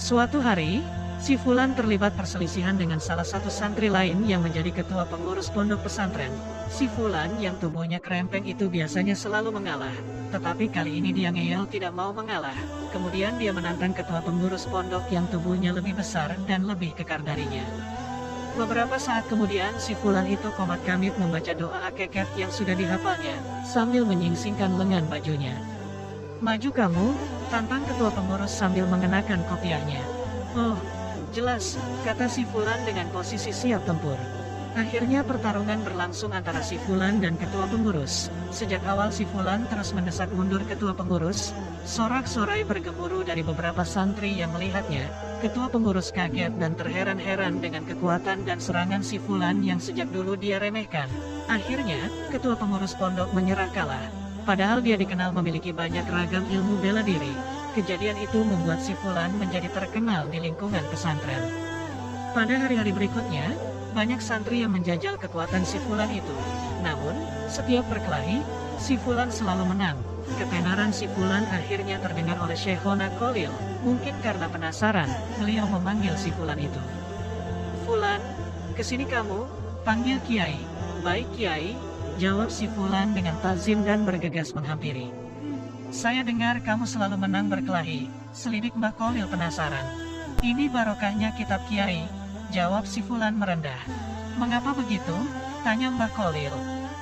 Suatu hari, si Fulan terlibat perselisihan dengan salah satu santri lain yang menjadi ketua pengurus pondok pesantren. Si Fulan yang tubuhnya kerempeng itu biasanya selalu mengalah. Tetapi kali ini dia ngeyel tidak mau mengalah. Kemudian dia menantang ketua pengurus pondok yang tubuhnya lebih besar dan lebih kekar darinya. Beberapa saat kemudian si Fulan itu komat kamit membaca doa akeket yang sudah dihafalnya, sambil menyingsingkan lengan bajunya. "Maju kamu," tantang ketua pengurus sambil mengenakan kopiahnya. "Oh, jelas," kata si Fulan dengan posisi siap tempur. Akhirnya pertarungan berlangsung antara si Fulan dan ketua pengurus. Sejak awal si Fulan terus mendesak mundur ketua pengurus. Sorak-sorai bergemuruh dari beberapa santri yang melihatnya. Ketua pengurus kaget dan terheran-heran dengan kekuatan dan serangan si Fulan yang sejak dulu dia remehkan. Akhirnya, ketua pengurus pondok menyerah kalah. Padahal dia dikenal memiliki banyak ragam ilmu bela diri. Kejadian itu membuat si Fulan menjadi terkenal di lingkungan pesantren. Pada hari-hari berikutnya, banyak santri yang menjajal kekuatan si Fulan itu. Namun, setiap berkelahi, si Fulan selalu menang. Ketenaran si Fulan akhirnya terdengar oleh Syekhona Khalil. Mungkin karena penasaran, beliau memanggil si Fulan itu. "Fulan, kesini kamu," panggil Kiai. "Baik Kiai," jawab si Fulan dengan tazim dan bergegas menghampiri. "Saya dengar kamu selalu menang berkelahi," selidik Mbah Khalil penasaran. "Ini barokahnya kitab Kiai," jawab si Fulan merendah. "Mengapa begitu?" tanya Mbah Khalil.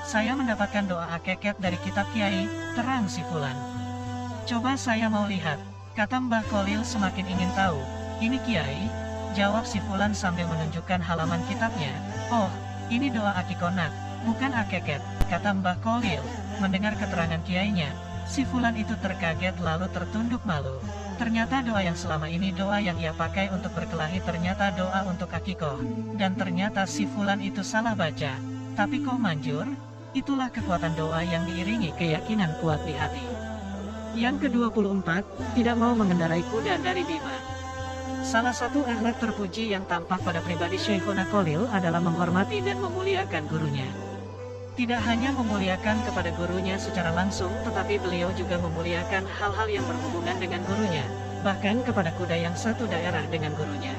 "Saya mendapatkan doa akeket dari kitab Kiai," terang si Fulan. "Coba saya mau lihat," kata Mbah Khalil semakin ingin tahu. "Ini Kiai," jawab si Fulan sambil menunjukkan halaman kitabnya. "Oh, ini doa akikonat, bukan akeket," kata Mbah Khalil. Mendengar keterangan Kiainya, si Fulan itu terkaget lalu tertunduk malu. Ternyata doa yang selama ini doa yang ia pakai untuk berkelahi ternyata doa untuk akikoh. Dan ternyata si Fulan itu salah baca. Tapi kok manjur? Itulah kekuatan doa yang diiringi keyakinan kuat di hati. Yang ke-24, tidak mau mengendarai kuda dari Bima. Salah satu akhlak terpuji yang tampak pada pribadi Syekhona Khalil adalah menghormati dan memuliakan gurunya. Tidak hanya memuliakan kepada gurunya secara langsung, tetapi beliau juga memuliakan hal-hal yang berhubungan dengan gurunya, bahkan kepada kuda yang satu daerah dengan gurunya.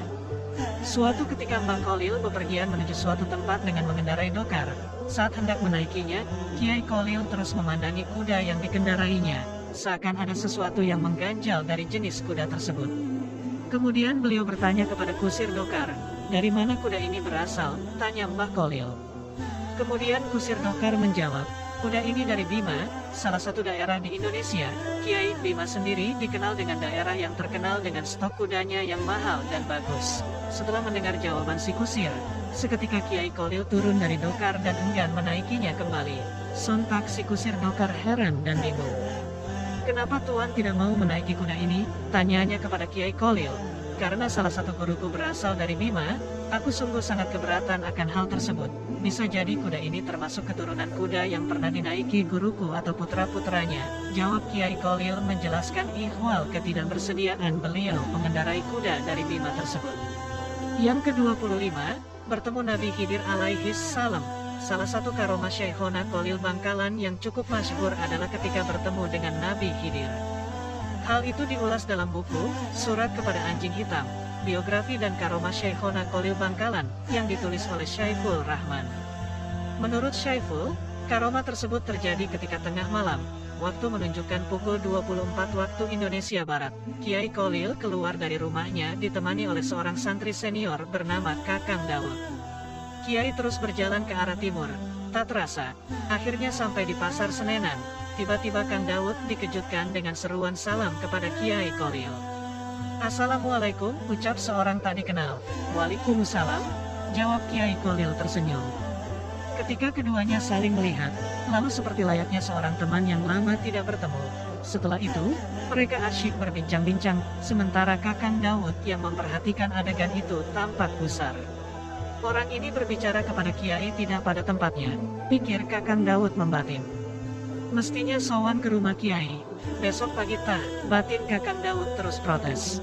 Suatu ketika Mbah Khalil bepergian menuju suatu tempat dengan mengendarai dokar. Saat hendak menaikinya, Kiai Khalil terus memandangi kuda yang dikendarainya, seakan ada sesuatu yang mengganjal dari jenis kuda tersebut. Kemudian beliau bertanya kepada kusir dokar, "Dari mana kuda ini berasal?" tanya Mbah Khalil. Kemudian kusir dokar menjawab, "Kuda ini dari Bima, salah satu daerah di Indonesia." Kiai Bima sendiri dikenal dengan daerah yang terkenal dengan stok kudanya yang mahal dan bagus. Setelah mendengar jawaban si kusir, seketika Kiai Khalil turun dari dokar dan enggan menaikinya kembali. Sontak si kusir dokar heran dan bingung. "Kenapa Tuan tidak mau menaiki kuda ini?" tanyanya kepada Kiai Khalil. "Karena salah satu guruku berasal dari Bima, aku sungguh sangat keberatan akan hal tersebut. Bisa jadi kuda ini termasuk keturunan kuda yang pernah dinaiki guruku atau putra-putranya," jawab Kiai Khalil menjelaskan ihwal ketidakbersediaan beliau mengendarai kuda dari Bima tersebut. Yang ke-25, bertemu Nabi Khidir alaihi salam. Salah satu karomah Syekhona Khalil Bangkalan yang cukup masyhur adalah ketika bertemu dengan Nabi Khidir. Hal itu diulas dalam buku Surat kepada Anjing Hitam, biografi dan karomah Syekhona Khalil Bangkalan yang ditulis oleh Syaiful Rahman. Menurut Syaiful, karomah tersebut terjadi ketika tengah malam, waktu menunjukkan pukul 24 waktu Indonesia Barat. Kiai Khalil keluar dari rumahnya ditemani oleh seorang santri senior bernama Kakang Dawud. Kiai terus berjalan ke arah timur. Tak terasa, akhirnya sampai di Pasar Senenan. Tiba-tiba Kang Dawud dikejutkan dengan seruan salam kepada Kiai Khalil. "Assalamualaikum," ucap seorang tak dikenal. "Waalaikumsalam," jawab Kiai Khalil tersenyum. Ketika keduanya saling melihat, lalu seperti layaknya seorang teman yang lama tidak bertemu. Setelah itu, mereka asyik berbincang-bincang, sementara Kakang Dawud yang memperhatikan adegan itu tampak gusar. Orang ini berbicara kepada Kiai tidak pada tempatnya, pikir Kakang Dawud membatin. Mestinya sowan ke rumah Kiai. Besok pagi batin Kakang Dawud terus protes.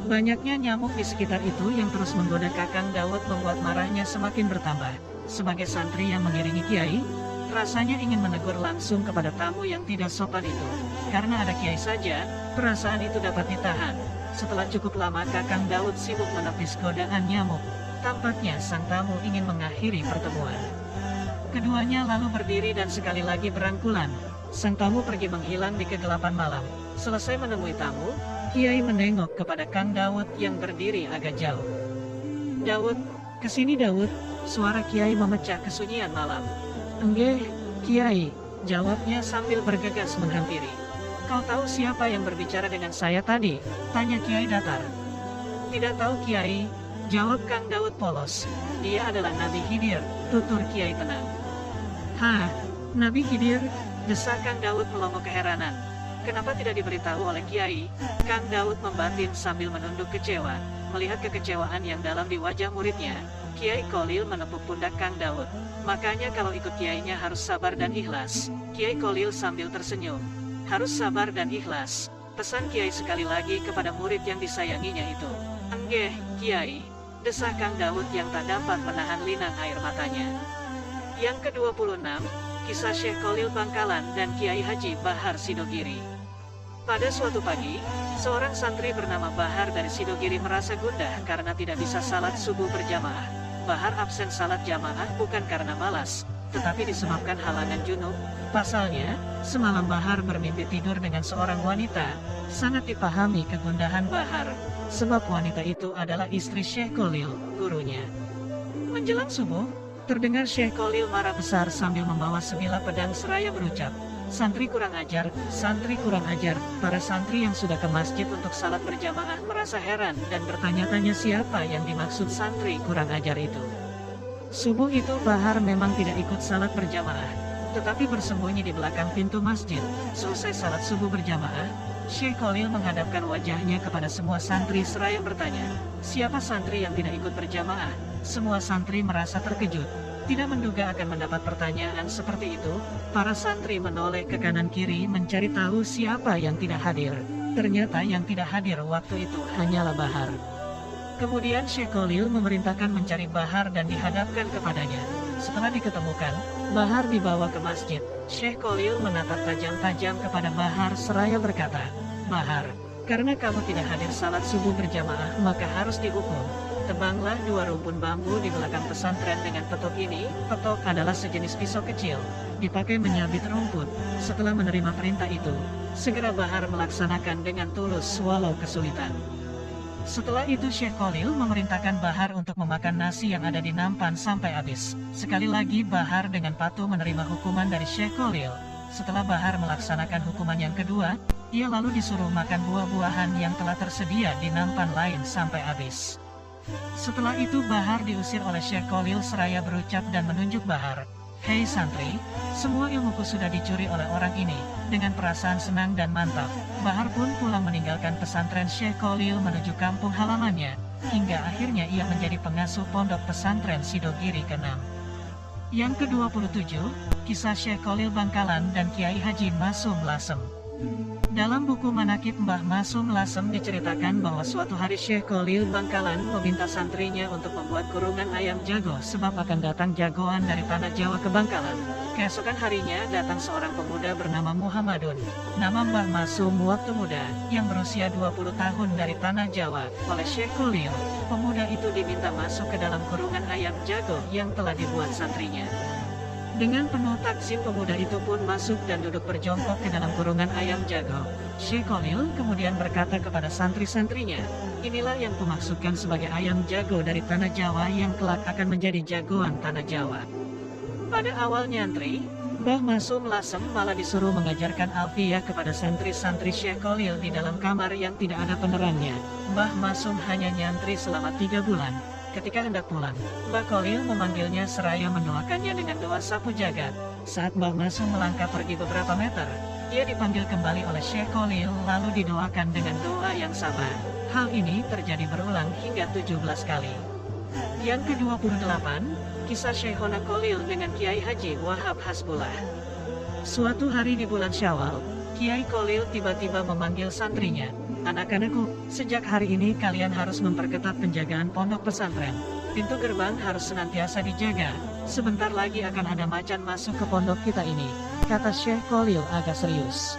Banyaknya nyamuk di sekitar itu yang terus menggoda Kakang Dawud membuat marahnya semakin bertambah. Sebagai santri yang mengiringi Kiai, rasanya ingin menegur langsung kepada tamu yang tidak sopan itu. Karena ada Kiai saja, perasaan itu dapat ditahan. Setelah cukup lama Kakang Dawud sibuk menepis godaan nyamuk. Tampaknya sang tamu ingin mengakhiri pertemuan. Keduanya lalu berdiri dan sekali lagi berangkulan. Sang tamu pergi menghilang di kegelapan malam. Selesai menemui tamu, Kiai menengok kepada Kang Dawud yang berdiri agak jauh. "Dawud, Kesini Daud, suara Kiai memecah kesunyian malam. Enggeh, Kiai, jawabnya sambil bergegas menghampiri. Kau tahu siapa yang berbicara dengan saya tadi? Tanya Kiai datar. Tidak tahu Kiai, jawab Kang Daud polos. Dia adalah Nabi Khidir, tutur Kiai tenang. Hah, Nabi Khidir? Desak Kang Daud melongo keheranan. Kenapa tidak diberitahu oleh Kiai? Kang Daud membatin sambil menunduk kecewa. Melihat kekecewaan yang dalam di wajah muridnya, Kiai Kholil menepuk pundak Kang Daud. Makanya kalau ikut Kiainya harus sabar dan ikhlas. Kiai Kholil sambil tersenyum. Harus sabar dan ikhlas. Pesan Kiai sekali lagi kepada murid yang disayanginya itu. Enggeh, Kiai. Desak Kang Daud yang tak dapat menahan linang air matanya. Yang ke-26, kisah Syekh Kholil Bangkalan dan Kiai Haji Bahar Sidogiri. Pada suatu pagi, seorang santri bernama Bahar dari Sidogiri merasa gundah karena tidak bisa salat subuh berjamaah. Bahar absen salat jamaah bukan karena malas, tetapi disebabkan halangan junub. Pasalnya, semalam Bahar bermimpi tidur dengan seorang wanita. Sangat dipahami kegundahan Bahar, sebab wanita itu adalah istri Syekh Kholil, gurunya. Menjelang subuh, terdengar Syekh Kholil marah besar sambil membawa sebilah pedang seraya berucap, "Santri kurang ajar, santri kurang ajar." Para santri yang sudah ke masjid untuk salat berjamaah merasa heran dan bertanya-tanya siapa yang dimaksud santri kurang ajar itu. Subuh itu Bahar memang tidak ikut salat berjamaah, tetapi bersembunyi di belakang pintu masjid. Selesai salat subuh berjamaah, Syekh Kholil menghadapkan wajahnya kepada semua santri seraya bertanya, "Siapa santri yang tidak ikut berjamaah?" Semua santri merasa terkejut. Tidak menduga akan mendapat pertanyaan seperti itu, para santri menoleh ke kanan kiri mencari tahu siapa yang tidak hadir. Ternyata yang tidak hadir waktu itu hanyalah Bahar. Kemudian Syekh Kholil memerintahkan mencari Bahar dan dihadapkan kepadanya. Setelah diketemukan, Bahar dibawa ke masjid. Syekh Kholil menatap tajam-tajam kepada Bahar seraya berkata, "Bahar, karena kamu tidak hadir salat subuh berjamaah maka harus dihukum. Tebanglah 2 rumpun bambu di belakang pesantren dengan petok ini." Petok adalah sejenis pisau kecil, dipakai menyabit rumput. Setelah menerima perintah itu, segera Bahar melaksanakan dengan tulus walau kesulitan. Setelah itu Syekh Kholil memerintahkan Bahar untuk memakan nasi yang ada di nampan sampai habis. Sekali lagi Bahar dengan patuh menerima hukuman dari Syekh Kholil. Setelah Bahar melaksanakan hukuman yang kedua, ia lalu disuruh makan buah-buahan yang telah tersedia di nampan lain sampai habis. Setelah itu Bahar diusir oleh Syekh Kholil seraya berucap dan menunjuk Bahar, "Hei santri, semua ilmuku sudah dicuri oleh orang ini." Dengan perasaan senang dan mantap, Bahar pun pulang meninggalkan pesantren Syekh Kholil menuju kampung halamannya, hingga akhirnya ia menjadi pengasuh pondok pesantren Sidogiri ke-6. Yang ke-27, kisah Syekh Kholil Bangkalan dan Kiai Haji Masum Lasem. Dalam buku Manaqib Mbah Masum Lasem diceritakan bahwa suatu hari Syekh Kholil Bangkalan meminta santrinya untuk membuat kurungan ayam jago sebab akan datang jagoan dari tanah Jawa ke Bangkalan. Keesokan harinya datang seorang pemuda bernama Muhammadun, nama Mbah Masum waktu muda, yang berusia 20 tahun dari tanah Jawa. Oleh Syekh Kholil, pemuda itu diminta masuk ke dalam kurungan ayam jago yang telah dibuat santrinya. Dengan penuh takzim pemuda itu pun masuk dan duduk berjongkok ke dalam kurungan ayam jago. Syekh Kholil kemudian berkata kepada santri-santrinya, "Inilah yang kumaksudkan sebagai ayam jago dari tanah Jawa yang kelak akan menjadi jagoan tanah Jawa." Pada awal nyantri, Mbah Masum Lasem malah disuruh mengajarkan alfiyah kepada santri-santri Syekh Kholil di dalam kamar yang tidak ada penerannya. Mbah Masum hanya nyantri selama 3 bulan. Ketika hendak pulang, Mbah Kholil memanggilnya seraya mendoakannya dengan doa sapu jagat. Saat Mbah Masum melangkah pergi beberapa meter, ia dipanggil kembali oleh Syekh Kholil lalu didoakan dengan doa yang sama. Hal ini terjadi berulang hingga 17 kali. Yang ke-28, kisah Syekhona Kholil dengan Kiai Haji Wahab Hasbullah. Suatu hari di bulan Syawal, Kiai Kholil tiba-tiba memanggil santrinya, "Anak-anakku, sejak hari ini kalian harus memperketat penjagaan pondok pesantren. Pintu gerbang harus senantiasa dijaga. Sebentar lagi akan ada macan masuk ke pondok kita ini," kata Syekh Kholil agak serius.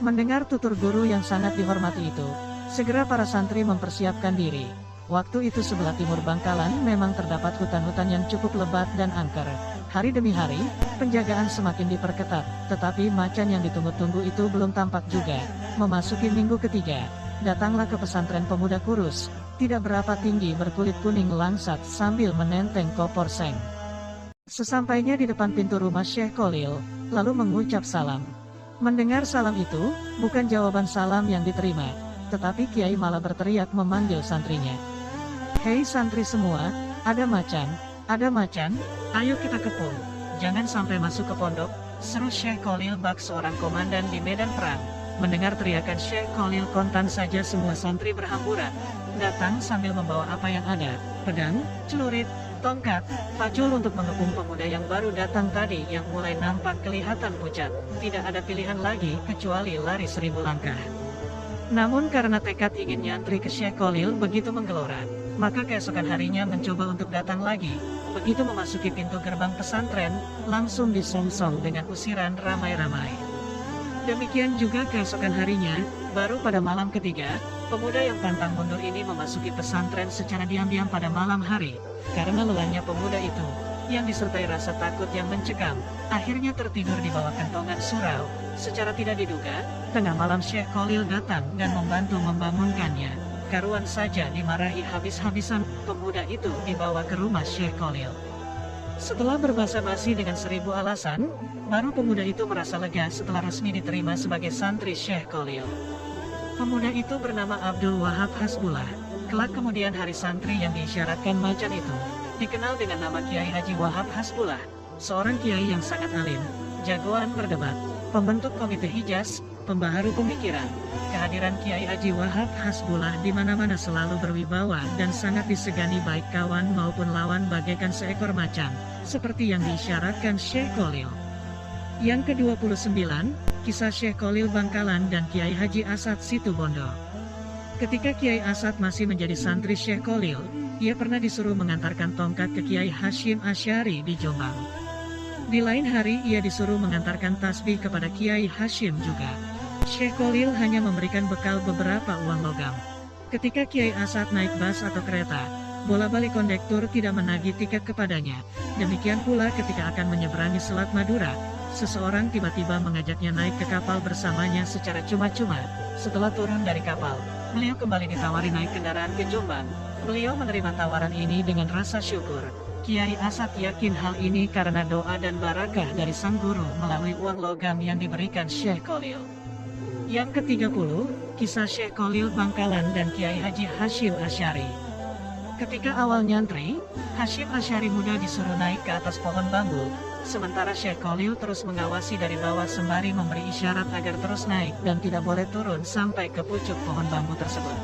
Mendengar tutur guru yang sangat dihormati itu, segera para santri mempersiapkan diri. Waktu itu sebelah timur Bangkalan memang terdapat hutan-hutan yang cukup lebat dan angker. Hari demi hari, penjagaan semakin diperketat, tetapi macan yang ditunggu-tunggu itu belum tampak juga. Memasuki minggu ketiga, datanglah ke pesantren pemuda kurus. tidak berapa tinggi, berkulit kuning langsat sambil menenteng kopor seng. Sesampainya di depan pintu rumah Syekh Khalil, lalu mengucap salam. Mendengar salam itu, bukan jawaban salam yang diterima, tetapi Kiai malah berteriak memanggil santrinya. "Hei santri semua, ada macan, ayo kita kepung. Jangan sampai masuk ke pondok," seru Syekh Khalil bak seorang komandan di medan perang. Mendengar teriakan Syekh Khalil, kontan saja semua santri berhamburan datang sambil membawa apa yang ada, pedang, celurit, tongkat, pacul untuk mengepung pemuda yang baru datang tadi yang mulai nampak kelihatan pucat. Tidak ada pilihan lagi kecuali lari 1000 langkah. Namun karena tekad ingin nyantri ke Syekh Khalil begitu menggelora, maka keesokan harinya mencoba untuk datang lagi. Begitu memasuki pintu gerbang pesantren, langsung disongsong dengan usiran ramai-ramai. Demikian juga keesokan harinya, baru pada malam ketiga, pemuda yang pantang mundur ini memasuki pesantren secara diam-diam pada malam hari. Karena lelahnya pemuda itu, yang disertai rasa takut yang mencekam, akhirnya tertidur di bawah kentongan surau. Secara tidak diduga, tengah malam Syekh Khalil datang dan membantu membangunkannya. Karuan saja dimarahi habis-habisan, pemuda itu dibawa ke rumah Syekh Khalil. Setelah berbasa-basi dengan 1000 alasan, baru pemuda itu merasa lega setelah resmi diterima sebagai santri Syekh Khalil. Pemuda itu bernama Abdul Wahab Hasbullah. Kelak kemudian hari santri yang diisyaratkan macan itu dikenal dengan nama Kiai Haji Wahab Hasbullah, seorang kiai yang sangat alim, jagoan berdebat, pembentuk komite Hijaz, pembaharu pemikiran. Kehadiran Kiai Haji Wahab Hasbullah di mana-mana selalu berwibawa dan sangat disegani baik kawan maupun lawan bagaikan seekor macan, seperti yang diisyaratkan Syekh Khalil. Yang ke-29, kisah Syekh Khalil Bangkalan dan Kiai Haji Asad Situbondo. Ketika Kiai Asad masih menjadi santri Syekh Khalil, ia pernah disuruh mengantarkan tongkat ke Kiai Hashim Asy'ari di Jombang. Di lain hari ia disuruh mengantarkan tasbih kepada Kiai Hashim juga. Syekh Khalil hanya memberikan bekal beberapa uang logam. Ketika Kiai Asad naik bas atau kereta, bola-balik kondektur tidak menagih tiket kepadanya. Demikian pula ketika akan menyeberangi Selat Madura, seseorang tiba-tiba mengajaknya naik ke kapal bersamanya secara cuma-cuma. Setelah turun dari kapal, beliau kembali ditawari naik kendaraan ke Jombang. Beliau menerima tawaran ini dengan rasa syukur. Kiai Asad yakin hal ini karena doa dan barakah dari sang guru melalui uang logam yang diberikan Syekh Khalil. Yang ke-30, kisah Syekh Khalil Bangkalan dan Kiai Haji Hashim Asy'ari. Ketika awal nyantri, Hashim Asy'ari muda disuruh naik ke atas pohon bambu, sementara Syekh Khalil terus mengawasi dari bawah sembari memberi isyarat agar terus naik dan tidak boleh turun sampai ke pucuk pohon bambu tersebut.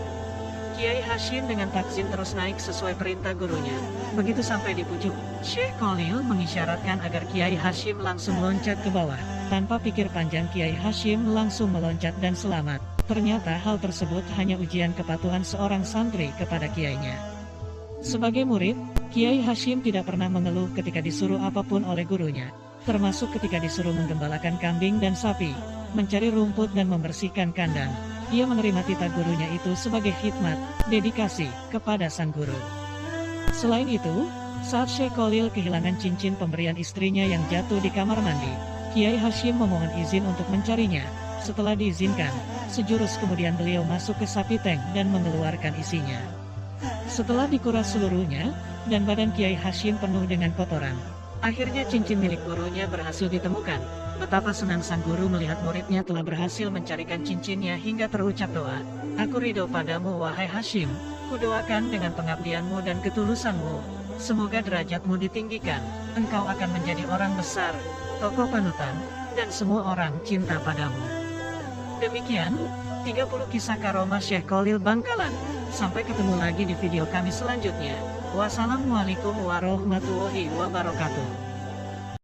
Kiai Hashim dengan takzim terus naik sesuai perintah gurunya. Begitu sampai di pucuk, Syekh Khalil mengisyaratkan agar Kiai Hashim langsung loncat ke bawah. Tanpa pikir panjang Kiai Hashim langsung meloncat dan selamat. Ternyata hal tersebut hanya ujian kepatuhan seorang santri kepada kiainya. Sebagai murid, Kiai Hashim tidak pernah mengeluh ketika disuruh apapun oleh gurunya, termasuk ketika disuruh menggembalakan kambing dan sapi, mencari rumput dan membersihkan kandang. Ia menerima titah gurunya itu sebagai khidmat, dedikasi kepada sang guru. Selain itu, saat Syekh Khalil kehilangan cincin pemberian istrinya yang jatuh di kamar mandi, Kiai Hashim memohon izin untuk mencarinya. Setelah diizinkan, sejurus kemudian beliau masuk ke sapi tank dan mengeluarkan isinya. Setelah dikuras seluruhnya, dan badan Kiai Hashim penuh dengan kotoran, akhirnya cincin milik gurunya berhasil ditemukan. Betapa senang sang guru melihat muridnya telah berhasil mencarikan cincinnya hingga terucap doa. "Aku ridho padamu wahai Hashim, kudoakan dengan pengabdianmu dan ketulusanmu. Semoga derajatmu ditinggikan, engkau akan menjadi orang besar, tokoh panutan, dan semua orang cinta padamu." Demikian, 30 kisah karomah Syekh Khalil Bangkalan. Sampai ketemu lagi di video kami selanjutnya. Wassalamualaikum warahmatullahi wabarakatuh.